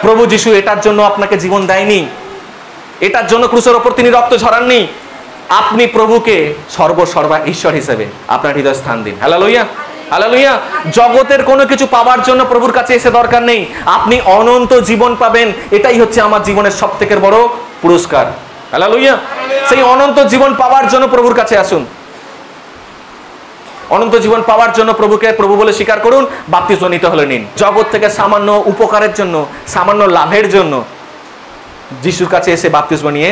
প্রভু যিশু এটার জন্য আপনাকে জীবন দেয়নি, এটার জন্য ক্রুশের ওপর তিনি রক্ত ঝরাননি। আপনি প্রভুকে সর্বসর্বা ঈশ্বর হিসেবে আপনার হৃদয় স্থান দিন। Hallelujah, hallelujah. জগতের কোনো কিছু পাওয়ার জন্য প্রভুর কাছে এসে দরকার নেই, আপনি অনন্ত জীবন পাবেন। এটাই হচ্ছে আমার জীবনের সবথেকে বড় পুরস্কার। হালেলুয়া। সেই অনন্ত জীবন পাওয়ার জন্য প্রভুর কাছে আসুন। অনন্ত জীবন পাওয়ার জন্য প্রভুকে প্রভু বলে স্বীকার করুন, বাপ্তিস্ম নিতে হলে নিন। জগৎ থেকে সামান্য উপকারের জন্য, সামান্য লাভের জন্য যিশুর কাছে এসে বাপ্তিস্ম নিয়ে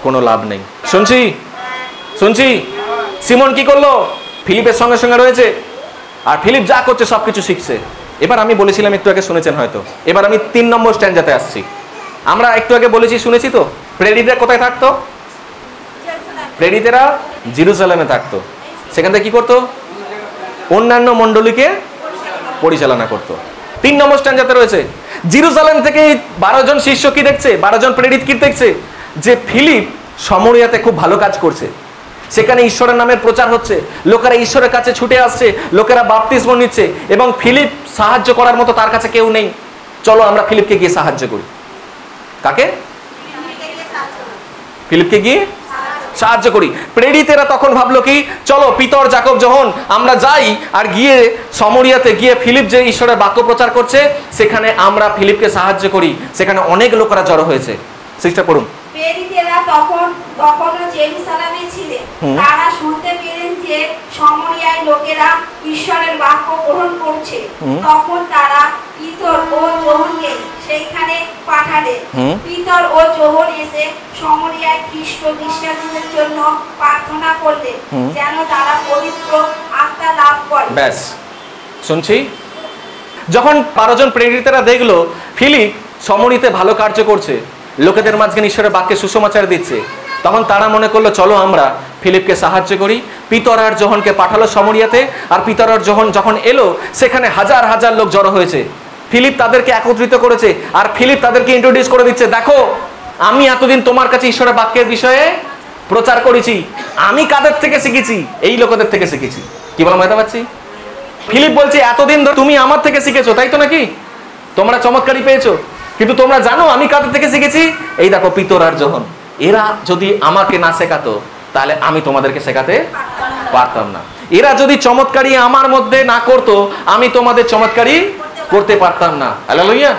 কোনো লাভ নেই। শুনছি শুনছি সিমন কি করলো? ফিলিপের সঙ্গে সঙ্গে রয়েছে, আর ফিলিপ যা করছে সবকিছু শিখছে। এবার আমি বলেছিলাম, একটু আগে শুনেছেন হয়তো, এবার আমি 3 নম্বর স্ট্যান্ডাতে আসছি। আমরা একটু আগে বলেছি, শুনেছি তো, প্রেরিতরা কোথায় থাকতো? প্রেরিতেরা জেরুজালেমে থাকতো। সেখান থেকে কি করতো? অন্যান্য মণ্ডলীকে পরিচালনা করতো। 3 নম্বর স্ট্যান্ডাতে রয়েছে, জেরুজালেম থেকে 12 জন শিষ্য কি দেখছে, 12 জন প্রেরিত কি দেখছে? যে ফিলিপ সমরিয়াতে খুব ভালো কাজ করছে, সেখানে ঈশ্বরের নামের প্রচার হচ্ছে, লোকেরা ঈশ্বরের কাছে ছুটে আসছে, লোকেরা বাপ্তিস্ম নিচ্ছে, এবং ফিলিপ সাহায্য করার মতো তার কাছে কেউ নেই। চলো আমরা ফিলিপকে গিয়ে সাহায্য করি। কাকে? ফিলিপকে গিয়ে সাহায্য করি। প্রেরিতেরা তখন ভাবলো কি, চলো পিতর, যাকব, যোহন আমরা যাই, আর গিয়ে সমরিয়াতে গিয়ে ফিলিপ যে ঈশ্বরের বাক্য প্রচার করছে সেখানে আমরা ফিলিপকে সাহায্য করি। সেখানে অনেক লোকেরা জড়ো হয়েছে। সিস্টার পড়ুন। প্রেরিতেরা তখনও জেরুজালেমে ছিলেন। তারা শুনতে পেলেন যে সমরিয়ায় লোকেরা ঈশ্বরের বাক্য গ্রহণ করছে। তখন তারা পিতর ও যোহনকে সেইখানে পাঠালেন। পিতর ও যোহন এসে সমরিয়ায় খ্রিস্ট বিশ্বাসীদের জন্য প্রার্থনা করলেন যেন তারা পবিত্র আত্মা লাভ করে। ব্যাস, শুনছি। যখন 12 জন প্রেরিতেরা দেখলো ফিলিপ সমরিতে ভালো কার্য করছে, লোকেদের মাঝখানে ঈশ্বরের বাক্যে সুসমাচার দিচ্ছে, তখন তারা মনে করলো চলো আমরা ফিলিপকে সাহায্য করি। পিতর আর যোহনকে পাঠালো সমরিয়াতে, আর পিতর আর যোহন যখন এলো সেখানে হাজার হাজার লোক জড়ো হয়েছে। ফিলিপ তাদেরকে একত্রিত করেছে, আর ফিলিপ তাদেরকে ইন্ট্রোডিউস করে দিচ্ছে, দেখো আমি এতদিন তোমার কাছে ঈশ্বরের বাক্যের বিষয়ে প্রচার করেছি, আমি কাদের থেকে শিখেছি? এই লোকেদের থেকে শিখেছি। কি বলা বুঝতে পারছি? ফিলিপ বলছে এতদিন ধরে তুমি আমার থেকে শিখেছো, তাই তো নাকি? তোমরা চমৎকারই পেয়েছো, কিন্তু তোমরা জানো আমি কাদের থেকে শিখেছি? এই দেখো পিতর আর যোহন, এরা যদি আমাকে না শেখাতো তাহলে আমি তোমাদেরকে শেখাতে পারতাম না। এরা যদি চমৎকারী আমার মধ্যে না করতো আমি তোমাদের চমৎকারী করতে পারতাম না। Hallelujah,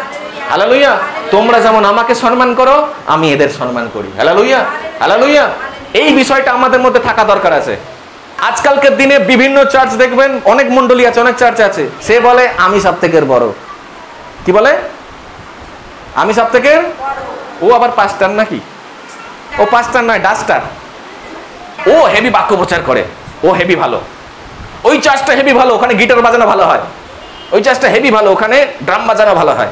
hallelujah. তোমরা যেমন আমাকে সম্মান করো আমি এদের সম্মান করি। Hallelujah, hallelujah. এই বিষয়টা আমাদের মধ্যে থাকা দরকার আছে। আজকালকার দিনে বিভিন্ন চার্চ দেখবেন, অনেক মণ্ডলী আছে, অনেক চার্চ আছে, সে বলে আমি সব থেকে বড়। কি বলে? আমি সব থেকে। ও আবার পাস্টার নাকি? ও পাস্টার নয়, ডাস্টার। ও হেভি বাক্য প্রচার করে, ও হেভি ভালো। ওই চার্চটা হেভি ভালো, ওখানে গিটার বাজানো ভালো হয়। ওই চার্চটা হেভি ভালো, ওখানে ড্রাম বাজানো ভালো হয়।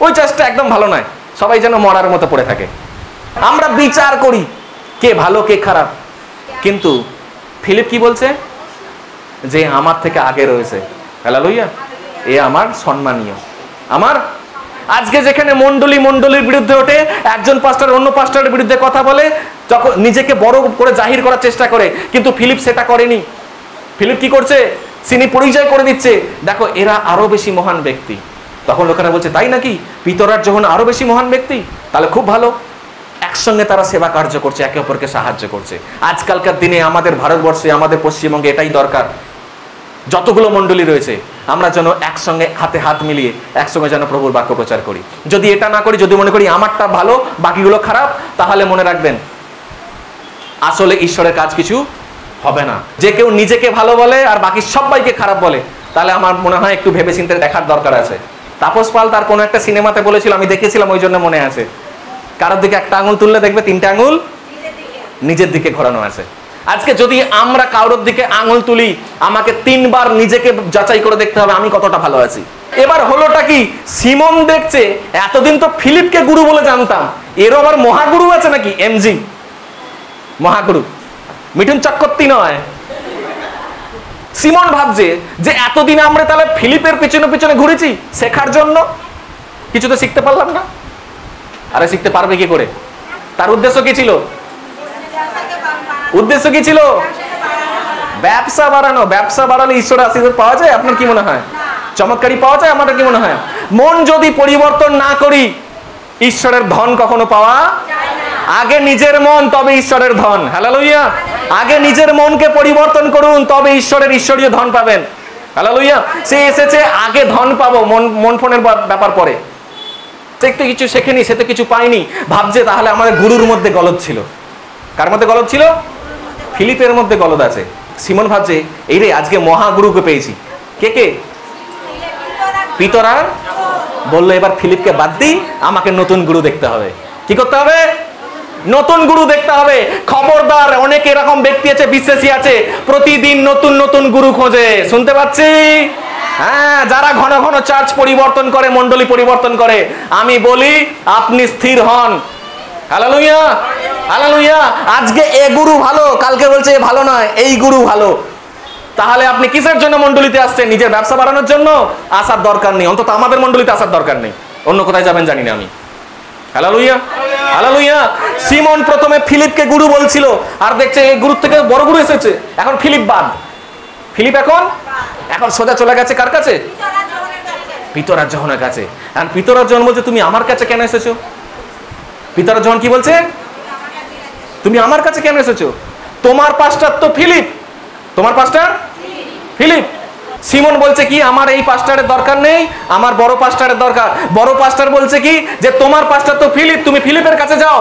ওই চার্চটা একদম ভালো নয়, সবাই যেন মরার মতো পড়ে থাকে। আমরা বিচার করি কে ভালো কে খারাপ, কিন্তু ফিলিপ কি বলছে? যে আমার থেকে আগে রয়েছে। হালেলুয়া, এ আমার সম্মানীয়। আমার আজকে যেখানে মণ্ডলীর বিরুদ্ধে ওঠে, একজন পাস্টার অন্য পাস্টারের বিরুদ্ধে কথা বলে, যখন নিজেকে বড় করে জাহির করার চেষ্টা করে, কিন্তু ফিলিপ সেটা করেনি। ফিলিপ কি করছে? তিনি পরিচয় করে দিচ্ছে, দেখো এরা আরো বেশি মহান ব্যক্তি। তখন লোকেরা বলছে তাই নাকি? পিতর আর যোহন আরো বেশি মহান ব্যক্তি, তাহলে খুব ভালো। একসঙ্গে তারা সেবা কার্য করছে, একে অপরকে সাহায্য করছে। আজকালকার দিনে আমাদের ভারতবর্ষে, আমাদের পশ্চিমবঙ্গে এটাই দরকার। যতগুলো মণ্ডলী রয়েছে আমরা যেন একসঙ্গে হাতে হাত মিলিয়ে একসঙ্গে যেন প্রভুর বাক্য প্রচার করি। যদি এটা না করি, যদি মনে করি আমারটা ভালো বাকিগুলো খারাপ, তাহলে মনে রাখবেন আসলে ঈশ্বরের কাজ কিছু হবে না। যে কেউ নিজেকে ভালো বলে আর বাকি সবাইকে খারাপ বলে, তাহলে আমার মনে হয় একটু ভেবেচিন্তে দেখার দরকার আছে। তাপস পাল তার কোনো একটা সিনেমাতে বলেছিল, আমি দেখেছিলাম, ওই জন্য মনে আছে, কারোর দিকে একটা আঙুল তুললে দেখবে 3টে আঙুল নিজের দিকে ঘোরানো আছে। আজকে যদি আমরা কারোর দিকে আঙুল তুলি, আমাকে 3 বার নিজেকে যাচাই করে দেখতে হবে আমি কতটা ভালো আছি। এবার হলোটা কি? সিমন দেখছে এতদিন তো ফিলিপকে গুরু বলে জানতাম, এরও আবার মহাগুরু আছে নাকি? এমজি মহাগুরু, মিঠুন চক্রবর্তী নয়। সিমন ভাবছে যে এতদিন আমরা তাহলে ফিলিপের পিছনে পিছনে ঘুরেছি শেখার জন্য, কিছু তো শিখতে পারলাম না। আরে শিখতে পারবে কি করে? তার উদ্দেশ্য কি ছিল? উদ্দেশ্য কি ছিল? ব্যবসা বাড়ানো। ব্যবসা বাড়ালে ঈশ্বরের আশীর্বাদ পাওয়া যায়? আপনার কি মনে হয়? চমৎকারী পাওয়া যায়? আমাদের কি মনে হয়? মন যদি পরিবর্তন না করি ঈশ্বরের ধন কখনো পাওয়া যায় না। আগে নিজের মন, তবে ঈশ্বরের ধন। হালেলুয়া। আগে নিজের মনকে পরিবর্তন করুন, তবে ঈশ্বরের ঈশ্বরীয় ধন পাবেন। হালেলুয়া। সে এসেছে আগে ধন পাবো, মন ফোনের ব্যাপার পরে। সে তো কিছু শেখেনি, সে তো কিছু পায়নি, ভাবছে তাহলে আমাদের গুরুর মধ্যে গলদ ছিল। কার মধ্যে গলদ ছিল? ফিলিপের মধ্যে গলদ আছে। সিমন ভাবছে এই রে আজকে মহাগুরুকে পেয়েছি। কে কে? পিতর আর বললো এবার ফিলিপকে বাদ দিই, আমাকে নতুন গুরু দেখতে হবে। কি করতে হবে? নতুন গুরু দেখতে হবে। খবরদার, অনেক এরকম ব্যক্তি আছে, বিশ্বাসী আছে, প্রতিদিন নতুন নতুন গুরু খোঁজে। শুনতে পাচ্ছি? হ্যাঁ, যারা ঘন ঘন চার্চ পরিবর্তন করে, মণ্ডলী পরিবর্তন করে। আমি বলি আপনি স্থির হন। Hallelujah, hallelujah. আজকে এ গুরু ভালো, কালকে বলছে এ ভালো নয়, এই গুরু ভালো। তাহলে আপনি কিসের জন্য মণ্ডলীতে আসছেন? নিজের ব্যবসা বাড়ানোর জন্য? আসার দরকার নেই, অন্তত আমাদের মণ্ডলীতে আসার দরকার নেই। অন্য কোথায় যাবেন জানি না আমি। Hallelujah, hallelujah. সিমন প্রথমে ফিলিপকে গুরু বলছিল, আর দেখছে এই গুরু থেকে বড় গুরু এসেছে। এখন ফিলিপ বাদ। ফিলিপ এখন সোজা চলে গেছে কার কাছে? পিতরার জহনের কাছে। আর পিতরার জহন বলছে তুমি আমার কাছে কেন এসেছো? পিতরার জহন কি বলছে? তুমি আমার কাছে কেন এসেছো? তোমার পাস্টার তো ফিলিপ। তোমার পাস্টার ফিলিপ। সিমন বলছে কি আমার এই পাস্টারের দরকার নেই, আমার বড় পাস্টারের দরকার। বড় পাস্টার বলছে কি যে তোমার পাস্টার তো ফিলিপ, তুমি ফিলিপের কাছে যাও।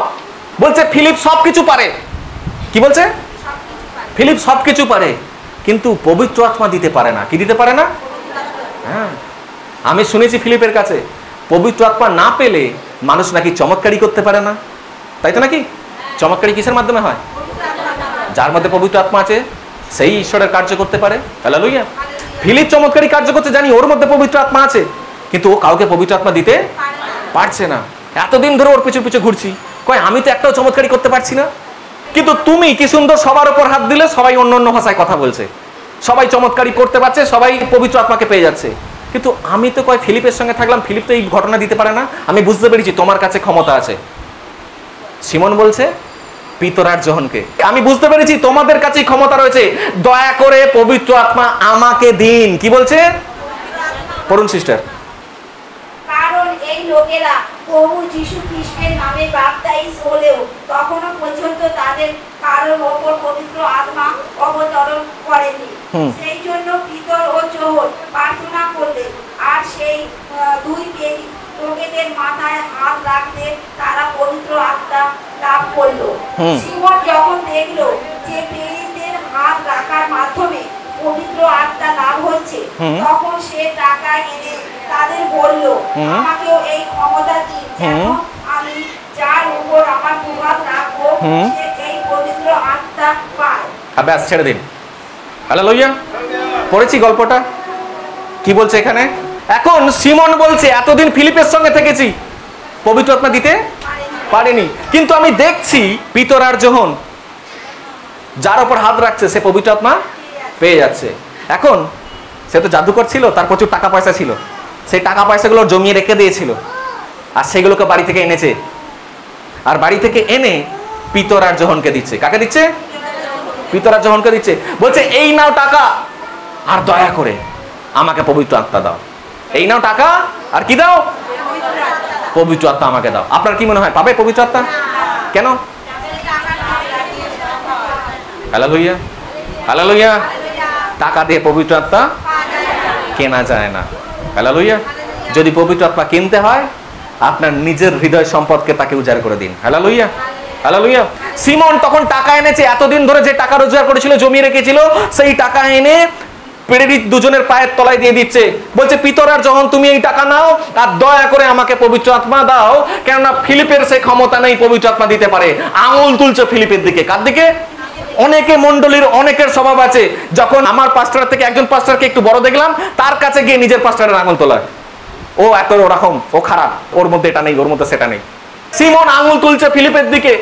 বলছে ফিলিপ সবকিছু পারে। কি বলছে? ফিলিপ সবকিছু পারে, কিন্তু পবিত্র আত্মা দিতে পারে না। কি দিতে পারে না? হ্যাঁ, আমি শুনেছি ফিলিপের কাছে পবিত্র আত্মা না পেলে মানুষ নাকি চমৎকারী করতে পারে না। তাই তো নাকি? চমৎকারী কিসের মাধ্যমে হয়? যার মধ্যে পবিত্র আত্মা আছে সেই ঈশ্বরের কার্য করতে পারে। হালেলুয়া। ফিলিপ চমৎকারী কার্য করতে জানি, ওর মধ্যে পবিত্র আত্মা আছে, কিন্তু ও কাউকে পবিত্র আত্মা দিতে পারছে না। এতদিন ধরে ওর পিছু পিছু ঘুরছি, কয় আমি তো একটাও চমৎকারী করতে পারছি না। কিন্তু তুমি কি সুন্দর সবার উপর হাত দিলে সবাই অন্য অন্য ভাষায় কথা বলছে, সবাই চমৎকারী করতে পারছে, সবাই পবিত্র আত্মাকে পেয়ে যাচ্ছে। কিন্তু আমি তো কয় ফিলিপের সঙ্গে থাকলাম, ফিলিপ তো এই ঘটনা দিতে পারে না। আমি বুঝতে পেরেছি তোমার কাছে ক্ষমতা আছে। সিমন বলছে পিতরার জহনকে, আমি বুঝতে পেরেছি তোমাদের কাছেই ক্ষমতা রয়েছে, দয়া করে পবিত্র আত্মা আমাকে দিন। কি বলছে? পড়ুন সিস্টার। কারণ এই লোকেরা প্রভু যীশু খ্রিস্টের নামে বাপ্তাইজ হলেও তখনো পর্যন্ত তাদের কারোর ওপর পবিত্র আত্মা অবতরণ করেনি। সেই জন্য পিতর ও জোহর প্রার্থনা করলে, আর সেই দুই লোকেদের মাথায় হাত রাখতে তারা পবিত্র আত্মা লাভ করলো। সিমন যখন দেখলো যে প্রেরিতদের হাত রাখার মাধ্যমে পবিত্র আত্মা লাভ হচ্ছে, তখন সে টাকা এনে তাদের বলল, আমাকেও এই ক্ষমতা দিন, যেন আমি যার উপর আমার প্রভাব রাখবো সে এই পবিত্র আত্মা পায়। ব্যাস, ছেড়ে দিন। হালেলুয়া। পড়েছি গল্পটা, কি বলছে এখানে? এখন সিমন বলছে এতদিন ফিলিপের সঙ্গে থেকেছি, পবিত্র আত্মা দিতে পারেনি, কিন্তু আমি দেখছি পিতরার জহন যার উপর হাত রাখছে সে পবিত্র আত্মা পেয়ে যাচ্ছে। এখন সে তো জাদুকর ছিল, তার প্রচুর টাকা পয়সা ছিল, সেই টাকা পয়সাগুলো জমিয়ে রেখে দিয়েছিল, আর সেগুলোকে বাড়ি থেকে এনেছে, আর বাড়ি থেকে এনে পিতরার জহনকে দিচ্ছে। কাকে দিচ্ছে? পিতরার জহনকে দিচ্ছে। বলছে এই নাও টাকা, আর দয়া করে আমাকে পবিত্র আত্মা দাও। এই নাও টাকা, আর কি দাও? পবিত্র আত্মা আমাকে দাও। আপনার কি মনে হয় পাবে পবিত্র আত্মা? কেন? Hallelujah, hallelujah. টাকা দিয়ে পবিত্র আত্মা কেনা যায় না। হালেলুয়া। যদি পবিত্র আত্মা কিনতে হয়, আপনার নিজের হৃদয় সম্পদকে তাকে উজাড় করে দিন। Hallelujah, hallelujah. সিমন তখন টাকা এনেছে, এতদিন ধরে যে টাকা রোজগার করেছিল, জমিয়ে রেখেছিল, সেই টাকা এনে প্রেরিত দুজনের পায়ের তলায় দিয়ে দিচ্ছে। বলছে পিতরার যখন তুমি এই টাকা নাও, আর দয়া করে আমাকে পবিত্র আত্মা দাও, কেননা ফিলিপের সেই ক্ষমতা নেই পবিত্র আত্মা দিতে পারে। আঙুল তুলছে ফিলিপের দিকে। কার দিকে? অনেকে মণ্ডলীর অনেকের স্বভাব আছে, যখন আমার পাস্টার থেকে একজন পাস্টারকে একটু বড় দেখলাম, তার কাছে গিয়ে নিজের পাস্টারের আঙুল তোলা। ও এত ওরকম, ও খারাপ, ওর মধ্যে এটা নেই, ওর মধ্যে সেটা নেই। সিমন আঙুল তুলছে ফিলিপের দিকে,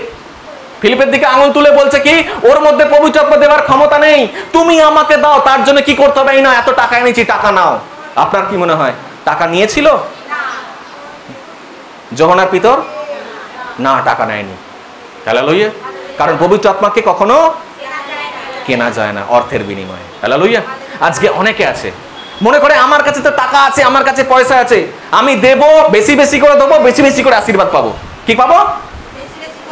ফিলিপের দিকে আঙুল তুলে বলছে কি ওর মধ্যে পবিত্র আত্মা দেওয়ার ক্ষমতা নেই, তুমি আমাকে দাও। তার জন্য কি করতে হবে? এই না, এত টাকা এনেছি, টাকা নাও। আপনার কি মনে হয় টাকা নিয়েছিল যোহনার পিতর? না, টাকা নেয়নি। হালেলুয়া। কারণ পবিত্র আত্মাকে কখনো কেনা যায় না অর্থের বিনিময়ে। হালেলুয়া। আজকে অনেকে আছে মনে করে আমার কাছে তো টাকা আছে, আমার কাছে পয়সা আছে, আমি দেব, বেশি বেশি করে দেবো, বেশি বেশি করে আশীর্বাদ পাবো। কি পাবো?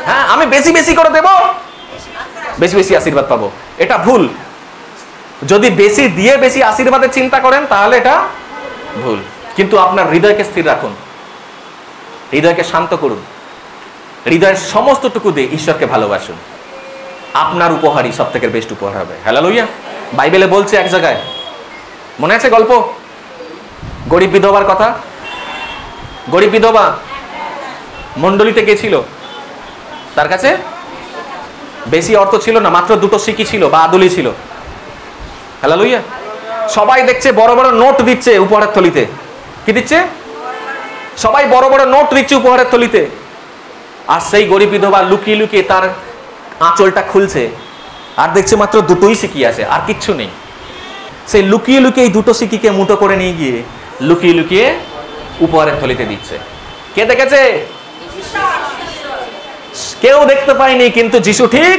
হ্যাঁ, আমি বেশি বেশি করে দেব, বেশি বেশি আশীর্বাদ পাবো। এটা ভুল। যদি বেশি দিয়ে বেশি আশীর্বাদের চিন্তা করেন তাহলে এটা ভুল। কিন্তু আপনার হৃদয়কে স্থির রাখুন, হৃদয়কে শান্ত করুন, হৃদয়ের সমস্তটুকু দিয়ে ঈশ্বরকে ভালোবাসুন। আপনার উপহারই সব থেকে বেস্ট উপহার হবে। হালেলুয়া। বাইবেলে বলছে এক জায়গায়, মনে আছে গল্প, গরিব বিধবার কথা? গরিব বিধবা মণ্ডলীতে গেছিল, তার কাছে বেশি অর্থ ছিল না, মাত্র দুটো সিকি ছিল বা আদুলি ছিল। হালেলুয়া। সবাই দেখছে বড় বড় নোট দিচ্ছে উপহারের থলিতে। কি দিচ্ছে? সবাই বড় বড় নোট দিচ্ছে উপহারের থলিতে। আর সেই গরিব বিধবা লুকিয়ে লুকিয়ে তার আঁচলটা খুলছে আর দেখছে মাত্র দুটোই সিকি আছে, আর কিচ্ছু নেই। সেই লুকিয়ে লুকিয়ে এই দুটো সিকিকে মুঠো করে নিয়ে গিয়ে লুকিয়ে লুকিয়ে উপহারের থলিতে দিচ্ছে। কে দেখেছে? কেউ দেখতে পায়নি, কিন্তু যিশু ঠিক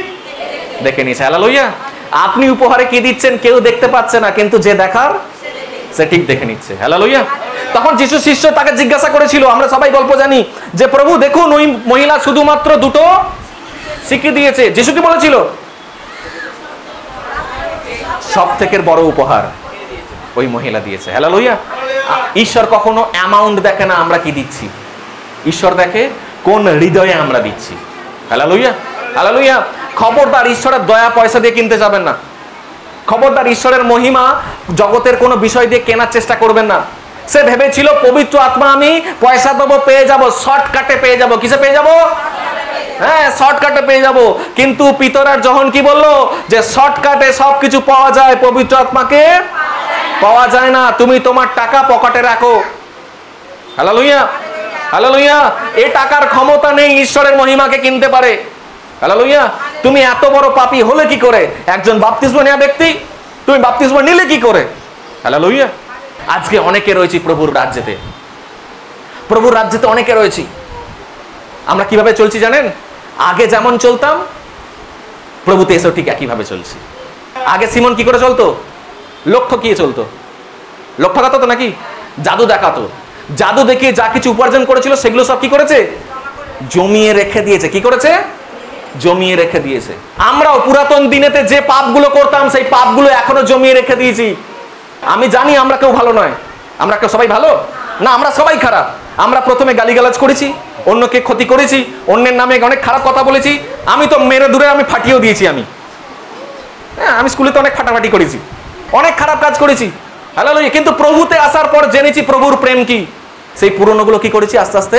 দেখে নিয়েছে। হালেলুয়া। আপনি উপহারে কি দিচ্ছেন কেউ দেখতে পাচ্ছে না, কিন্তু যে দেখার সে ঠিক দেখে নিচ্ছে। হালেলুয়া। তখন যিশু শিষ্য তাকে জিজ্ঞাসা করেছিল, আমরা সবাই গল্প জানি, যে প্রভু দেখুন ওই মহিলা শুধুমাত্র দুটো সিকি দিয়েছে। যিশু কি বলেছিল? সব থেকে বড় উপহার ওই মহিলা দিয়েছে। হালেলুয়া। ঈশ্বর কখনো অ্যামাউন্ট দেখে না আমরা কি দিচ্ছি, ঈশ্বর দেখে কোন হৃদয়ে আমরা দিচ্ছি। হালেলুয়া। হালেলুয়া। খবরদার ঈশ্বরের দয়া পয়সা দিয়ে কিনতে যাবেন না। খবরদার ঈশ্বরের মহিমা জগতের কোনো বিষয় দিয়ে কেনার চেষ্টা করবেন না। সে ভেবেছিল পবিত্র আত্মা আমি পয়সা দেবো, পেয়ে যাব, শর্টকাটে পেয়ে যাব। কিসে পেয়ে যাব? হ্যাঁ, শর্টকাটে পেয়ে যাব। কিন্তু পিতরার যখন কি বললো যে শর্টকাটে সবকিছু পাওয়া যায়, পবিত্র আত্মাকে পাওয়া যায় না। তুমি তোমার টাকা পকেটে রাখো। হালেলুয়া। হালেলুয়া। এই টাকার ক্ষমতা নেই ঈশ্বরের মহিমাকে কিনতে পারে। হালেলুয়া। তুমি এত বড় পাপী হলে কি করে? একজন বাপ্তিস্ম নেওয়া ব্যক্তি, তুমি বাপ্তিস্ম নিলে কি করে? হালেলুয়া। আজকে অনেকে রয়েছি প্রভুর রাজ্যেতে, প্রভুর রাজ্যেতে অনেকে রয়েছি। আমরা কিভাবে চলছি জানেন? আগে যেমন চলতাম প্রভুতে এসেও ঠিক একইভাবে চলছি। আগে সিমন কি করে চলতো? লক্ষ্য কি চলতো? লক্ষ্য দেখাতো নাকি? জাদু দেখাতো। জাদু দেখিয়ে যা কিছু উপার্জন করেছিল সেগুলো সব কি করেছে? জমিয়ে রেখে দিয়েছে। কি করেছে? জমিয়ে রেখে দিয়েছে। আমরাও পুরাতন দিনেতে যে পাপগুলো করতাম সেই পাপগুলো এখনো জমিয়ে রেখে দিয়েছি। আমি জানি আমরা কেউ ভালো নয়। আমরা কেউ সবাই ভালো না, আমরা সবাই খারাপ। আমরা প্রথমে গালিগালাজ করেছি, অন্যকে ক্ষতি করেছি, অন্যের নামে অনেক খারাপ কথা বলেছি। আমি তো মেরে দূরে আমি ফাটিয়েও দিয়েছি। আমি স্কুলে তো অনেক ফাটাফাটি করেছি, অনেক খারাপ কাজ করেছি। হালেলুয়া। কিন্তু প্রভুতে আসার পর জেনেছি প্রভুর প্রেম কি। সেই পুরনোগুলো কি করেছি? আস্তে আস্তে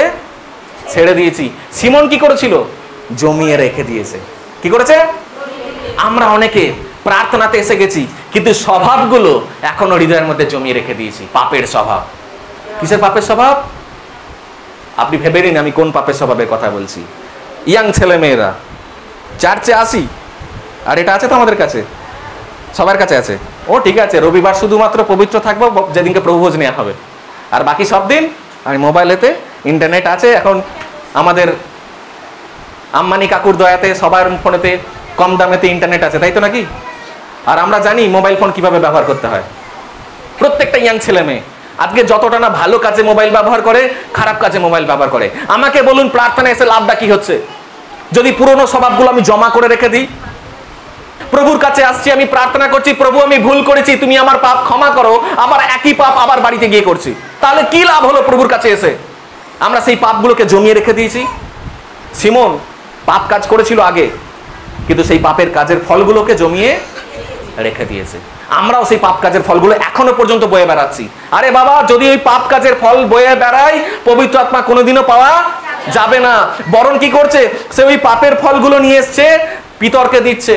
ছেড়ে দিয়েছি। সিমন কি করেছিল? জমিয়ে রেখে দিয়েছে। কি করেছে? আমরা অনেকে প্রার্থনাতে এসে গেছি, কিন্তু স্বভাবগুলো এখনো হৃদয়ের মধ্যে জমিয়ে রেখে দিয়েছি। পাপের স্বভাব। কিসের পাপের স্বভাব? আপনি ভেবে নিন আমি কোন পাপের স্বভাবের কথা বলছি। ইয়াং ছেলে মেয়েরা চার্চে আসি, আর এটা আছে তো আমাদের কাছে, সবার কাছে আছে। ও ঠিক আছে, রবিবার শুধুমাত্র পবিত্র থাকবো যেদিনকে প্রভুভোজ নেওয়া হবে, আর বাকি সব দিন আমি মোবাইলেতে ইন্টারনেট আছে। এখন আমাদের আম্মানি কাকুর দয়াতে সবার ফোনেতে কম দামেতে ইন্টারনেট আছে, তাই তো নাকি? আর আমরা জানি মোবাইল ফোন কিভাবে ব্যবহার করতে হয়। প্রত্যেকটা ইয়াং ছেলে মেয়ে আজকে যতটা না ভালো কাজে মোবাইল ব্যবহার করে, খারাপ কাজে মোবাইল ব্যবহার করে। আমাকে বলুন প্রার্থনা এসে লাভটা কি হচ্ছে? যদি পুরনো স্বভাবগুলো আমি জমা করে রেখে দিই, প্রভুর কাছে আসছি, আমি প্রার্থনা করছি, প্রভু আমি ভুল করেছি, তুমি আমার পাপ ক্ষমা করো, আবার একই পাপ আবার বাড়িতে গিয়ে করছি, তাহলে কি লাভ হলো প্রভুর কাছে এসে? আমরা সেই পাপগুলোকে জমিয়ে রেখে দিয়েছি। সিমন পাপ কাজ করেছিল আগে, কিন্তু সেই পাপের কাজের ফলগুলোকে জমিয়ে রেখে দিয়েছে। আমরাও সেই পাপ কাজের ফলগুলো এখনো পর্যন্ত বয়ে বেড়াচ্ছি। আরে বাবা, যদি ওই পাপ কাজের ফল বয়ে বেড়াই, পবিত্র আত্মা কোনোদিনও পাওয়া যাবে না। বরং কি করছে? সে ওই পাপের ফলগুলো নিয়ে এসছে, পিতরকে দিচ্ছে,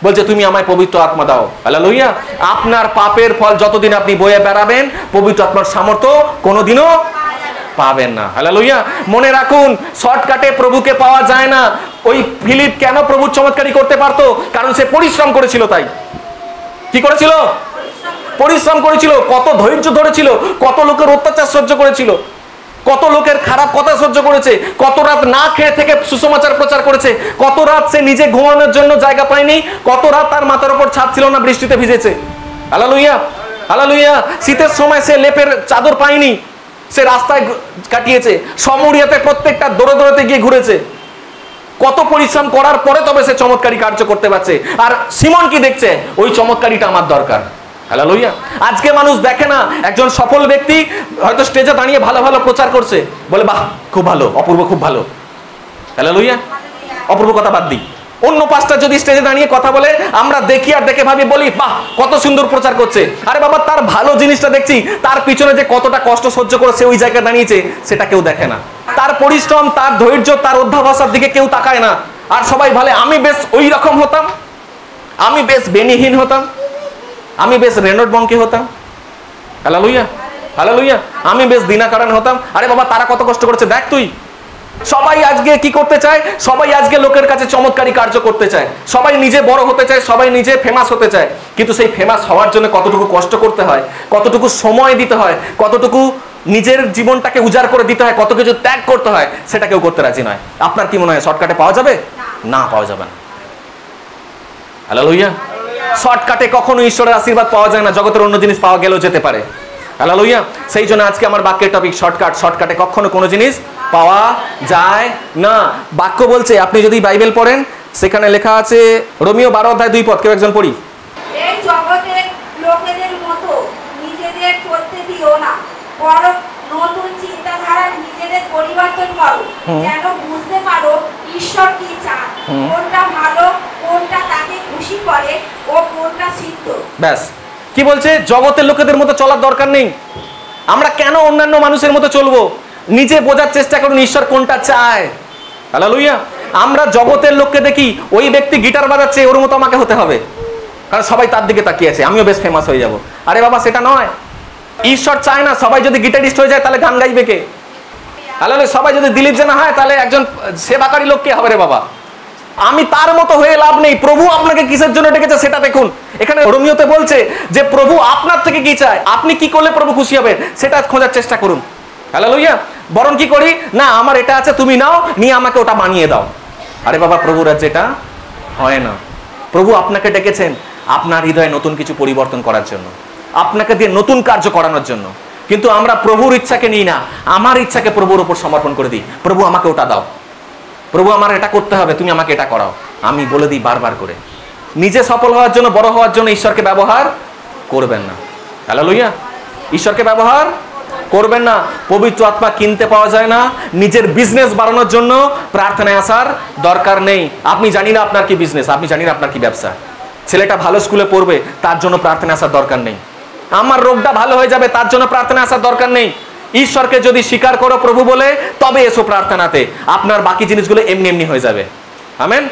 বলছে তুমি আমায় পবিত্র আত্মা দাও। হালেলুয়া। আপনার পাপের ফল যতদিন আপনি বয়ে বেড়াবেন, পবিত্র আত্মার সামর্থ্য কোনোদিনও পাবেন না। হালেলুয়া। মনে রাখুন, শর্টকাটে প্রভুকে পাওয়া যায় না। ওই ফিলিপ কেন প্রভুর চমৎকারী করতে পারতো? কারণ সে পরিশ্রম করেছিল। তাই কি করেছিল? পরিশ্রম করেছিল। কত ধৈর্য ধরেছিল, কত লোকের অত্যাচার সহ্য করেছিল, কত লোকের খারাপ কথা সহ্য করেছে, কত রাত না খেয়ে থেকে সুসমাচার প্রচার করেছে, কত রাত সে নিজে ঘুমানোর জন্য জায়গা পায়নি, কত রাত তার মাথার উপর ছাদ ছিল না, বৃষ্টিতে ভিজেছে। হালেলুয়া। হালেলুয়া। শীতের সময় সে লেপের চাদর পায়নি, সে রাস্তায় কাটিয়েছে। সমুরিয়াতে প্রত্যেকটা দৌড়ে দৌড়াতে গিয়ে ঘুরেছে। কত পরিশ্রম করার পরে তবে সে চমৎকারী কার্য করতে পারছে। আর সিমন কি দেখছে? ওই চমৎকারীটা আমার দরকার। হালেলুয়া। আজকে মানুষ দেখে না, একজন সফল ব্যক্তি হয়তো স্টেজে দাঁড়িয়ে ভালো ভালো প্রচার করছে, বলে বাহ খুব ভালো, অপূর্ব খুব ভালো। হালেলুয়া। অপূর্ব কথা বাদ দিই, অন্য পাঁচটা যদি স্টেজে দাঁড়িয়ে কথা বলে, আমরা দেখি আর দেখে ভাবি, বলি বাহ কত সুন্দর প্রচার করছে। আরে বাবা, তার ভালো জিনিসটা দেখছি, তার পিছনে যে কতটা কষ্ট সহ্য করে সে ওই জায়গায় দাঁড়িয়েছে সেটা কেউ দেখে না। তার পরিশ্রম, তার ধৈর্য, তার অধ্যাবসার দিকে কেউ তাকায় না। আর সবাই ভালে আমি বেশ ওই রকম হতাম, আমি বেশ বেনিহীন হতাম, আমি বেশ রেনল্ড বঙ্কি হতাম, হালেলুয়া হালেলুয়া, আমি বেশ দিনাকারণ হতাম। আরে বাবা, তারা কত কষ্ট করেছে দেখ তুই। সবাই আজকে কি করতে চায়? সবাই আজকে লোকের কাছে চমৎকারী কার্য করতে চায়, সবাই নিজে বড় হতে চায়, সবাই নিজে ফেমাস হতে চায়। কিন্তু সেই ফেমাস হওয়ার জন্য কতটুকু কষ্ট করতে হয়, কতটুকু সময় দিতে হয়, কতটুকু নিজের জীবনটাকে উজাড় করে দিতে হয়, কত কিছু ত্যাগ করতে হয়, সেটা কেউ করতে রাজি নয়। আপনার কি মনে হয় শর্টকাটে পাওয়া যাবে? না, পাওয়া যাবে না। হালেলুয়া। শর্টকাটে কখনো ঈশ্বরের আশীর্বাদ পাওয়া যায় না, জগতের অন্য জিনিস পাওয়া গেলেও যেতে পারে। হালেলুয়া। সেই জন্য আজকে আমার বাক্যের টপিক শর্টকাট। শর্টকাটে কখনো কোনো জিনিস পাওয়া যায় না। বাক্য বলছে, আপনি যদি বাইবেল পড়েন সেখানে লেখা আছে রোমিও 12:2 কেউ একজন পড়ি। এই জগতের লোকেদের মতো নিজেদের করতে দিও না, বরং নতুন চিন্তাধারা নিজেদের পরিবর্তন করো, যেন বুঝতে পারো ঈশ্বর কি চান, কোনটা ভালো, কোনটা তাকে খুশি করে ও কোনটা সিদ্ধ। ব্যাস। কি বলছে? জগতের লোকেদের মতো চলার দরকার নেই। আমরা কেন অন্যান্য মানুষের মতো চলবো? নিজে বোঝার চেষ্টা করুন ঈশ্বর কোনটা চায়। হালেলুয়া। আমরা জগতের লোককে দেখি, ওই ব্যক্তি গিটার বাজাচ্ছে, ওর মতো আমাকে হতে হবে, কারণ সবাই তার দিকে তাকিয়ে আছে, আমিও বেশ ফেমাস হয়ে যাব। আরে বাবা, সেটা নয়। ঈশ্বর চায় না সবাই যদি গিটারিস্ট হয়ে যায় তাহলে গান গাইবে কে? হালেলুয়া। সবাই যদি দিলীপ জানা হয় তাহলে একজন সেবাকারী লোক কে হবে রে বাবা? আমি তার মতো হয়ে লাভ নেই। প্রভু আপনাকে কিসের জন্য ডেকেছে সেটা দেখুন। এখানে রোমিওতে বলছে যে প্রভু আপনার থেকে কি চায়, আপনি কি করলে প্রভু খুশি হবে সেটা খোঁজার চেষ্টা করুন। হালেলুয়া। বরং কি করি না, আমার এটা আছে, তুমি নাও, নিয়ে আমাকে ওটা মানিয়ে দাও। আরে বাবা, প্রভু রাজ্যে এটা হয় না। প্রভু আপনাকে ডেকেছেন আপনার হৃদয়ে নতুন কিছু পরিবর্তন করার জন্য, আপনাকে দিয়ে নতুন কার্য করানোর জন্য। কিন্তু আমরা প্রভুর ইচ্ছাকে নিই না, আমার ইচ্ছাকে প্রভুর উপর সমর্পণ করে দিই। প্রভু আমাকে ওটা দাও, প্রভু আমার এটা করতে হবে, তুমি আমাকে এটা করাও। আমি বলে দিই বারবার করে, নিজে সফল হওয়ার জন্য, বড় হওয়ার জন্য ঈশ্বরকে ব্যবহার করবেন না। হালেলুয়া। ঈশ্বরকে ব্যবহার করবেন না। পবিত্র আত্মা কিনতে পাওয়া যায় না। নিজের বিজনেস বাড়ানোর জন্য প্রার্থনায় আসার দরকার নেই। আপনি জানি না আপনার কি বিজনেস, আপনি জানি না আপনার কি ব্যবসা। ছেলেটা ভালো স্কুলে পড়বে, তার জন্য প্রার্থনায় আসার দরকার নেই। আমার রোগটা ভালো হয়ে যাবে, তার জন্য প্রার্থনায় আসার দরকার নেই। ঈশ্বরকে যদি স্বীকার করো প্রভু বলে, তবে এসো প্রার্থনাতে, আপনার বাকি জিনিসগুলো এমনি এমনি হয়ে যাবে। আমেন।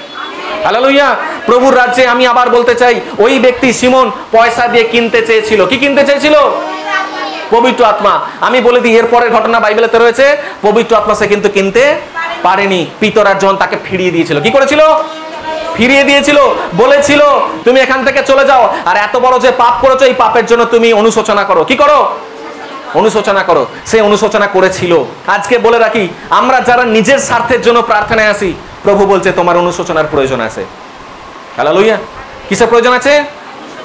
হালেলুয়া। প্রভুর রাজ্যে আমি আবার বলতে চাই, ওই ব্যক্তি সিমন পয়সা দিয়ে কিনতে চেয়েছিল। কি কিনতে চেয়েছিল? পবিত্র আত্মা। আমি বলে দিই, এর পরের ঘটনা বাইবেলেতে রয়েছে। পবিত্র আত্মা সে কিন্তু কিনতে পারেনি। পিতরার জন তাকে ফিরিয়ে দিয়েছিল। কি করেছিল? ফিরিয়ে দিয়েছিল। বলেছিল তুমি এখান থেকে চলে যাও, আর এত বড় যে পাপ করেছো, এই পাপের জন্য তুমি অনুশোচনা করো। কি করো? অনুশোচনা করো। সে অনুশোচনা করেছিল। আজকে বলে রাখি, আমরা যারা নিজের স্বার্থের জন্য প্রার্থনায় আসি, প্রভু বলছে তোমার অনুশোচনার প্রয়োজন আছে। হালেলুয়া। কিসের প্রয়োজন আছে?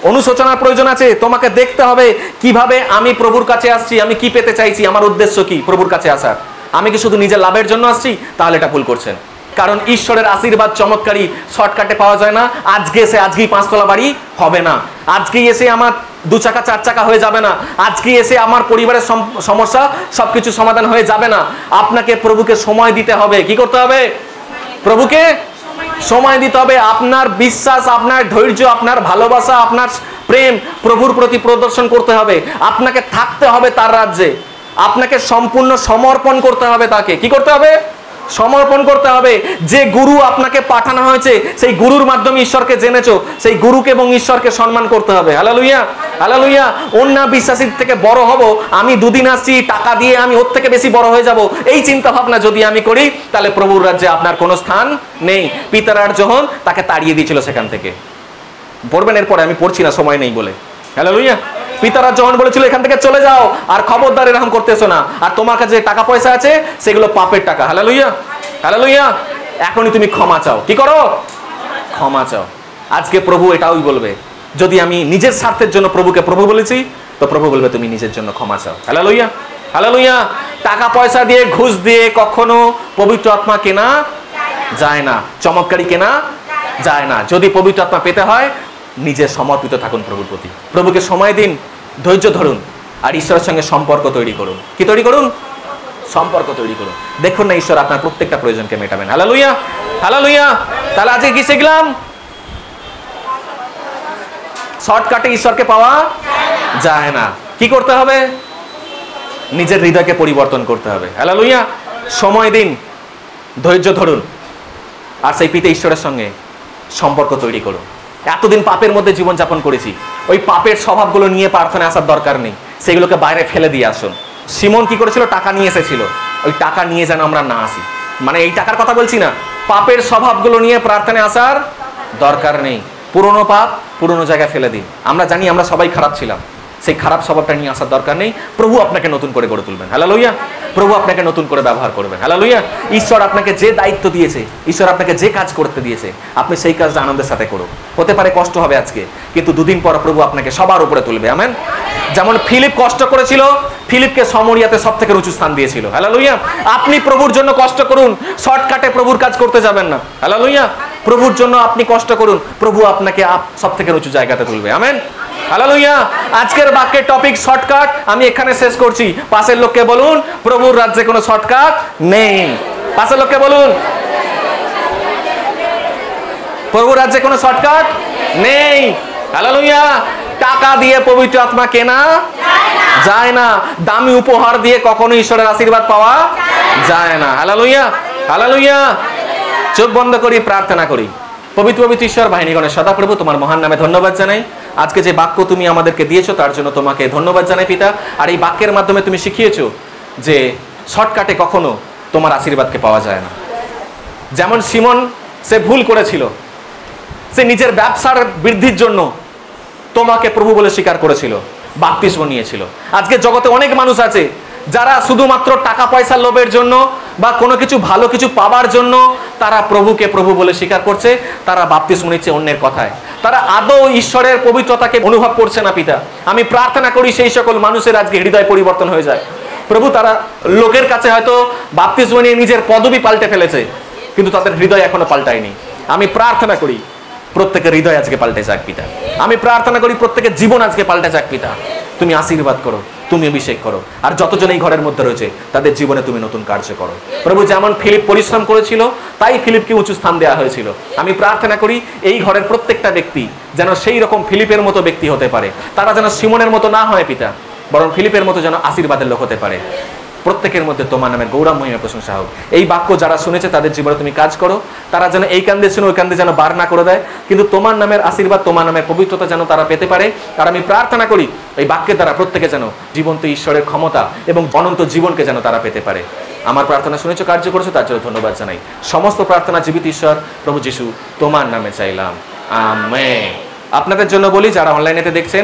অনুশোচনার প্রয়োজন আছে। তোমাকে দেখতে হবে কিভাবে আমি প্রভুর কাছে আসছি, আমি কি পেতে চাইছি, আমার উদ্দেশ্য কি প্রভুর কাছে আসার। আমি কি শুধু নিজের লাভের জন্য আসছি? তাহলে এটা ভুল করছেন। কারণ ঈশ্বরের আশীর্বাদ চমৎকারী শর্টকাটে পাওয়া যায় না। আজকে এসে আজকেই 5 তলা বাড়ি হবে না, আজকেই এসে আমার 2 চাকা 4 চাকা হয়ে যাবে না, আজকেই এসে আমার পরিবারের সমস্যা সবকিছু সমাধান হয়ে যাবে না। আপনাকে প্রভুকে সময় দিতে হবে। কি করতে হবে? প্রভুকে সময় দিতে হবে। আপনার বিশ্বাস, আপনার ধৈর্য, আপনার ভালোবাসা, আপনার প্রেম প্রভুর প্রতি প্রদর্শন করতে হবে। আপনাকে থাকতে হবে তার রাজ্যে, আপনাকে সম্পূর্ণ সমর্পণ করতে হবে তাকে। কি করতে হবে? সমর্পণ করতে হবে। যে গুরু আপনাকে পাঠানো হয়েছে, সেই গুরুর মাধ্যমে ঈশ্বরকে জেনেছো, সেই গুরুকে এবং ঈশ্বরকে সম্মান করতে হবে। Hallelujah hallelujah. অন্য বিশ্বাসীর থেকে বড় হব, আমি 2 দিন আসছি, টাকা দিয়ে আমি ওর থেকে বেশি বড় হয়ে যাব, এই চিন্তা ভাবনা যদি আমি করি, তাহলে প্রভুর রাজ্যে আপনার কোনো স্থান নেই। পিতরার যখন তাকে তাড়িয়ে দিয়েছিল সেখান থেকে। পড়বেন এরপরে, আমি পড়ছি না, সময় নেই বলে। হালেলুয়া। পিতারা যখন বলেছিল এখান থেকে চলে যাও, আর খবরদার এরকম করতেছো না, আর তোমার কাছে যে টাকা পয়সা আছে সেগুলো পাপের টাকা। Hallelujah hallelujah. এখনই তুমি ক্ষমা চাও। কি করো? ক্ষমা চাও। আজকে প্রভু এটাই বলবে, যদি আমি নিজের স্বার্থের জন্য প্রভুকে প্রভু বলেছি, তো প্রভু বলবে তুমি নিজের জন্য ক্ষমা চাও। Hallelujah hallelujah. টাকা পয়সা দিয়ে, ঘুষ দিয়ে কখনো পবিত্র আত্মা কেনা যায় না, চমৎকারী কেনা যায় না। যদি পবিত্র আত্মা পেতে হয়, নিজে সমর্পিত থাকুন প্রভুর প্রতি, প্রভুকে সময় দিন, ধৈর্য ধরুন, আর ঈশ্বরের সঙ্গে সম্পর্ক তৈরি করুন। কি তৈরি করুন? সম্পর্ক তৈরি করুন। দেখুন না, ঈশ্বর আপনার প্রত্যেকটা প্রয়োজনকে মেটাবেন। Hallelujah hallelujah. তাহলে আজকে কি শিখলাম? শর্টকাটে ঈশ্বরকে পাওয়া যায় না। কি করতে হবে? নিজের হৃদয়কে পরিবর্তন করতে হবে। হালেলুয়া। সময় দিন, ধৈর্য ধরুন, আর সেই পিতা ঈশ্বরের সঙ্গে সম্পর্ক তৈরি করো। এতদিন পাপের মধ্যে জীবনযাপন করেছি, ওই পাপের স্বভাবগুলো নিয়ে প্রার্থনায় আসার দরকার নেই, সেগুলোকে বাইরে ফেলে দিয়ে আসুন। সিমন কি করেছিল? টাকা নিয়ে এসেছিল, ওই টাকা নিয়ে যেন আমরা না আসি। মানে এই টাকার কথা বলছি না, পাপের স্বভাবগুলো নিয়ে প্রার্থনায় আসার দরকার নেই। পুরনো পাপ পুরনো জায়গায় ফেলে দিন। আমরা জানি আমরা সবাই খারাপ ছিলাম, সেই খারাপ স্বভাবটা নিয়ে আসার দরকার নেই। প্রভু আপনাকে নতুন করে গড়ে তুলবেন। হালেলুয়া। প্রভু আপনাকে নতুন করে ব্যবহার করবেন। হালেলুয়া। ঈশ্বর আপনাকে যে দায়িত্ব দিয়েছে, ঈশ্বর আপনাকে যে কাজ করতে দিয়েছে, আপনি সেই কাজটা আনন্দের সাথে করুন। হতে পারে কষ্ট হবে আজকে, কিন্তু দুদিন পর প্রভু আপনাকে সবার উপরে তুলবে। আমেন। যেমন ফিলিপ কষ্ট করেছিল, ফিলিপকে সমরিয়াতে সব থেকে উঁচু স্থান দিয়েছিল। হালেলুয়া। আপনি প্রভুর জন্য কষ্ট করুন, শর্টকাটে প্রভুর কাজ করতে যাবেন না। হালেলুয়া। প্রভুর জন্য আপনি কষ্ট করুন, প্রভু আপনাকে সব থেকে উঁচু জায়গাতে তুলবে। আমেন। হালেলুয়া। আজকের বাক্যের টপিক শর্টকাট। আমি এখানে শেষ করছি। পাশের লোককে বলুন, প্রভুর রাজ্যে কোনো শর্টকাট নেই। পাশের লোককে বলুন, প্রভুর রাজ্যে কোনো শর্টকাট নেই। হালেলুয়া। টাকা দিয়ে পবিত্র আত্মা কেনা যায় না, দামি উপহার দিয়ে কখনো ঈশ্বরের আশীর্বাদ পাওয়া যায় না। হালেলুয়া। হালেলুয়া। চোখ বন্ধ করি, প্রার্থনা করি। পবিত্র পবিত্র ঈশ্বর বাহিনীগণের সদাপ্রভু, তোমার মহান নামে ধন্যবাদ জানাই। আজকে যে বাক্য তুমি আমাদেরকে দিয়েছো তার জন্য তোমাকে ধন্যবাদ জানাই পিতা। আর এই বাক্যের মাধ্যমে তুমি শিখিয়েছো যে শর্টকাটে কখনো তোমার আশীর্বাদকে পাওয়া যায় না। যেমন সিমন, সে ভুল করেছিল, সে নিজের ব্যবসার বৃদ্ধির জন্য তোমাকে প্রভু বলে স্বীকার করেছিল, বাপ্তিস্ম নিয়েছিল। আজকে জগতে অনেক মানুষ আছে যারা শুধুমাত্র টাকা পয়সার লোভের জন্য বা কোনো কিছু ভালো কিছু পাওয়ার জন্য তারা প্রভুকে প্রভু বলে স্বীকার করছে, তারা বাপ্তিস্ম নিচ্ছে অন্যের কথায়, তারা আদৌ ঈশ্বরের পবিত্রতাকে অনুভব করছে না পিতা। আমি প্রার্থনা করি সেই সকল মানুষের আজকে হৃদয় পরিবর্তন হয়ে যায় প্রভু। তারা লোকের কাছে হয়তো বাপ্তিস্ম নিয়ে নিজের পদবি পাল্টে ফেলেছে, কিন্তু তাদের হৃদয় এখনো পাল্টায়নি। আমি প্রার্থনা করি প্রত্যেকের হৃদয় আজকে পাল্টে যাক পিতা। আমি প্রার্থনা করি প্রত্যেকের জীবন আজকে পাল্টে যাক পিতা। তুমি আশীর্বাদ করো, তুমি অভিষেক করো, আর যতজন এই ঘরের মধ্যে রয়েছে তাদের জীবনে তুমি নতুন কার্য করো প্রভু। যেমন ফিলিপ পরিশ্রম করেছিল, তাই ফিলিপকে উঁচু স্থান দেওয়া হয়েছিল। আমি প্রার্থনা করি এই ঘরের প্রত্যেকটা ব্যক্তি যেন সেই রকম ফিলিপের মতো ব্যক্তি হতে পারে। তারা যেন সিমনের মতো না হয় পিতা, বরং ফিলিপের মতো যেন আশীর্বাদের লোক হতে পারে। প্রত্যেকের মধ্যে তোমার নামের গৌরব মহিমা প্রশংসা হোক। এই বাক্য যারা শুনেছে তাদের জীবনে তুমি কাজ করো, তারা যেন এই কান্দে শুনে ওই কান্দে যেন বার না করে দেয়, কিন্তু তোমার নামের আশীর্বাদ, তোমার নামের পবিত্রতা যেন তারা পেতে পারে। আর আমি প্রার্থনা করি এই বাক্যের দ্বারা প্রত্যেকে যেন জীবন্ত ঈশ্বরের ক্ষমতা এবং অনন্ত জীবনকে যেন তারা পেতে পারে। আমার প্রার্থনা শুনেছো, কার্য করেছো, তার জন্য ধন্যবাদ জানাই। সমস্ত প্রার্থনা জীবিত ঈশ্বর প্রভু যিশু তোমার নামে চাইলাম, আমেন। আপনাদের জন্য বলি, যারা অনলাইনেতে দেখছেন,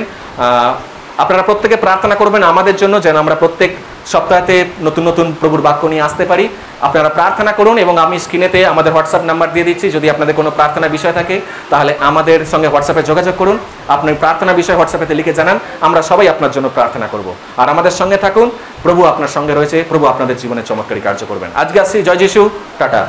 আপনারা প্রত্যেকে প্রার্থনা করবেন আমাদের জন্য, যেন আমরা প্রত্যেক সপ্তাহে নতুন নতুন প্রভুর বাক্য নিয়ে আসতে পারি। আপনারা প্রার্থনা করুন, এবং আমি স্ক্রিনেতে আমাদের হোয়াটসঅ্যাপ নাম্বার দিয়ে দিচ্ছি। যদি আপনাদের কোনো প্রার্থনা বিষয় থাকে তাহলে আমাদের সঙ্গে হোয়াটসঅ্যাপে যোগাযোগ করুন। আপনার প্রার্থনা বিষয় হোয়াটসঅ্যাপেতে লিখে জানান, আমরা সবাই আপনার জন্য প্রার্থনা করব। আর আমাদের সঙ্গে থাকুন, প্রভু আপনার সঙ্গে রয়েছে, প্রভু আপনাদের জীবনে চমৎকারী কার্য করবেন। আজকে আসছি, জয় যিশু, টাটা।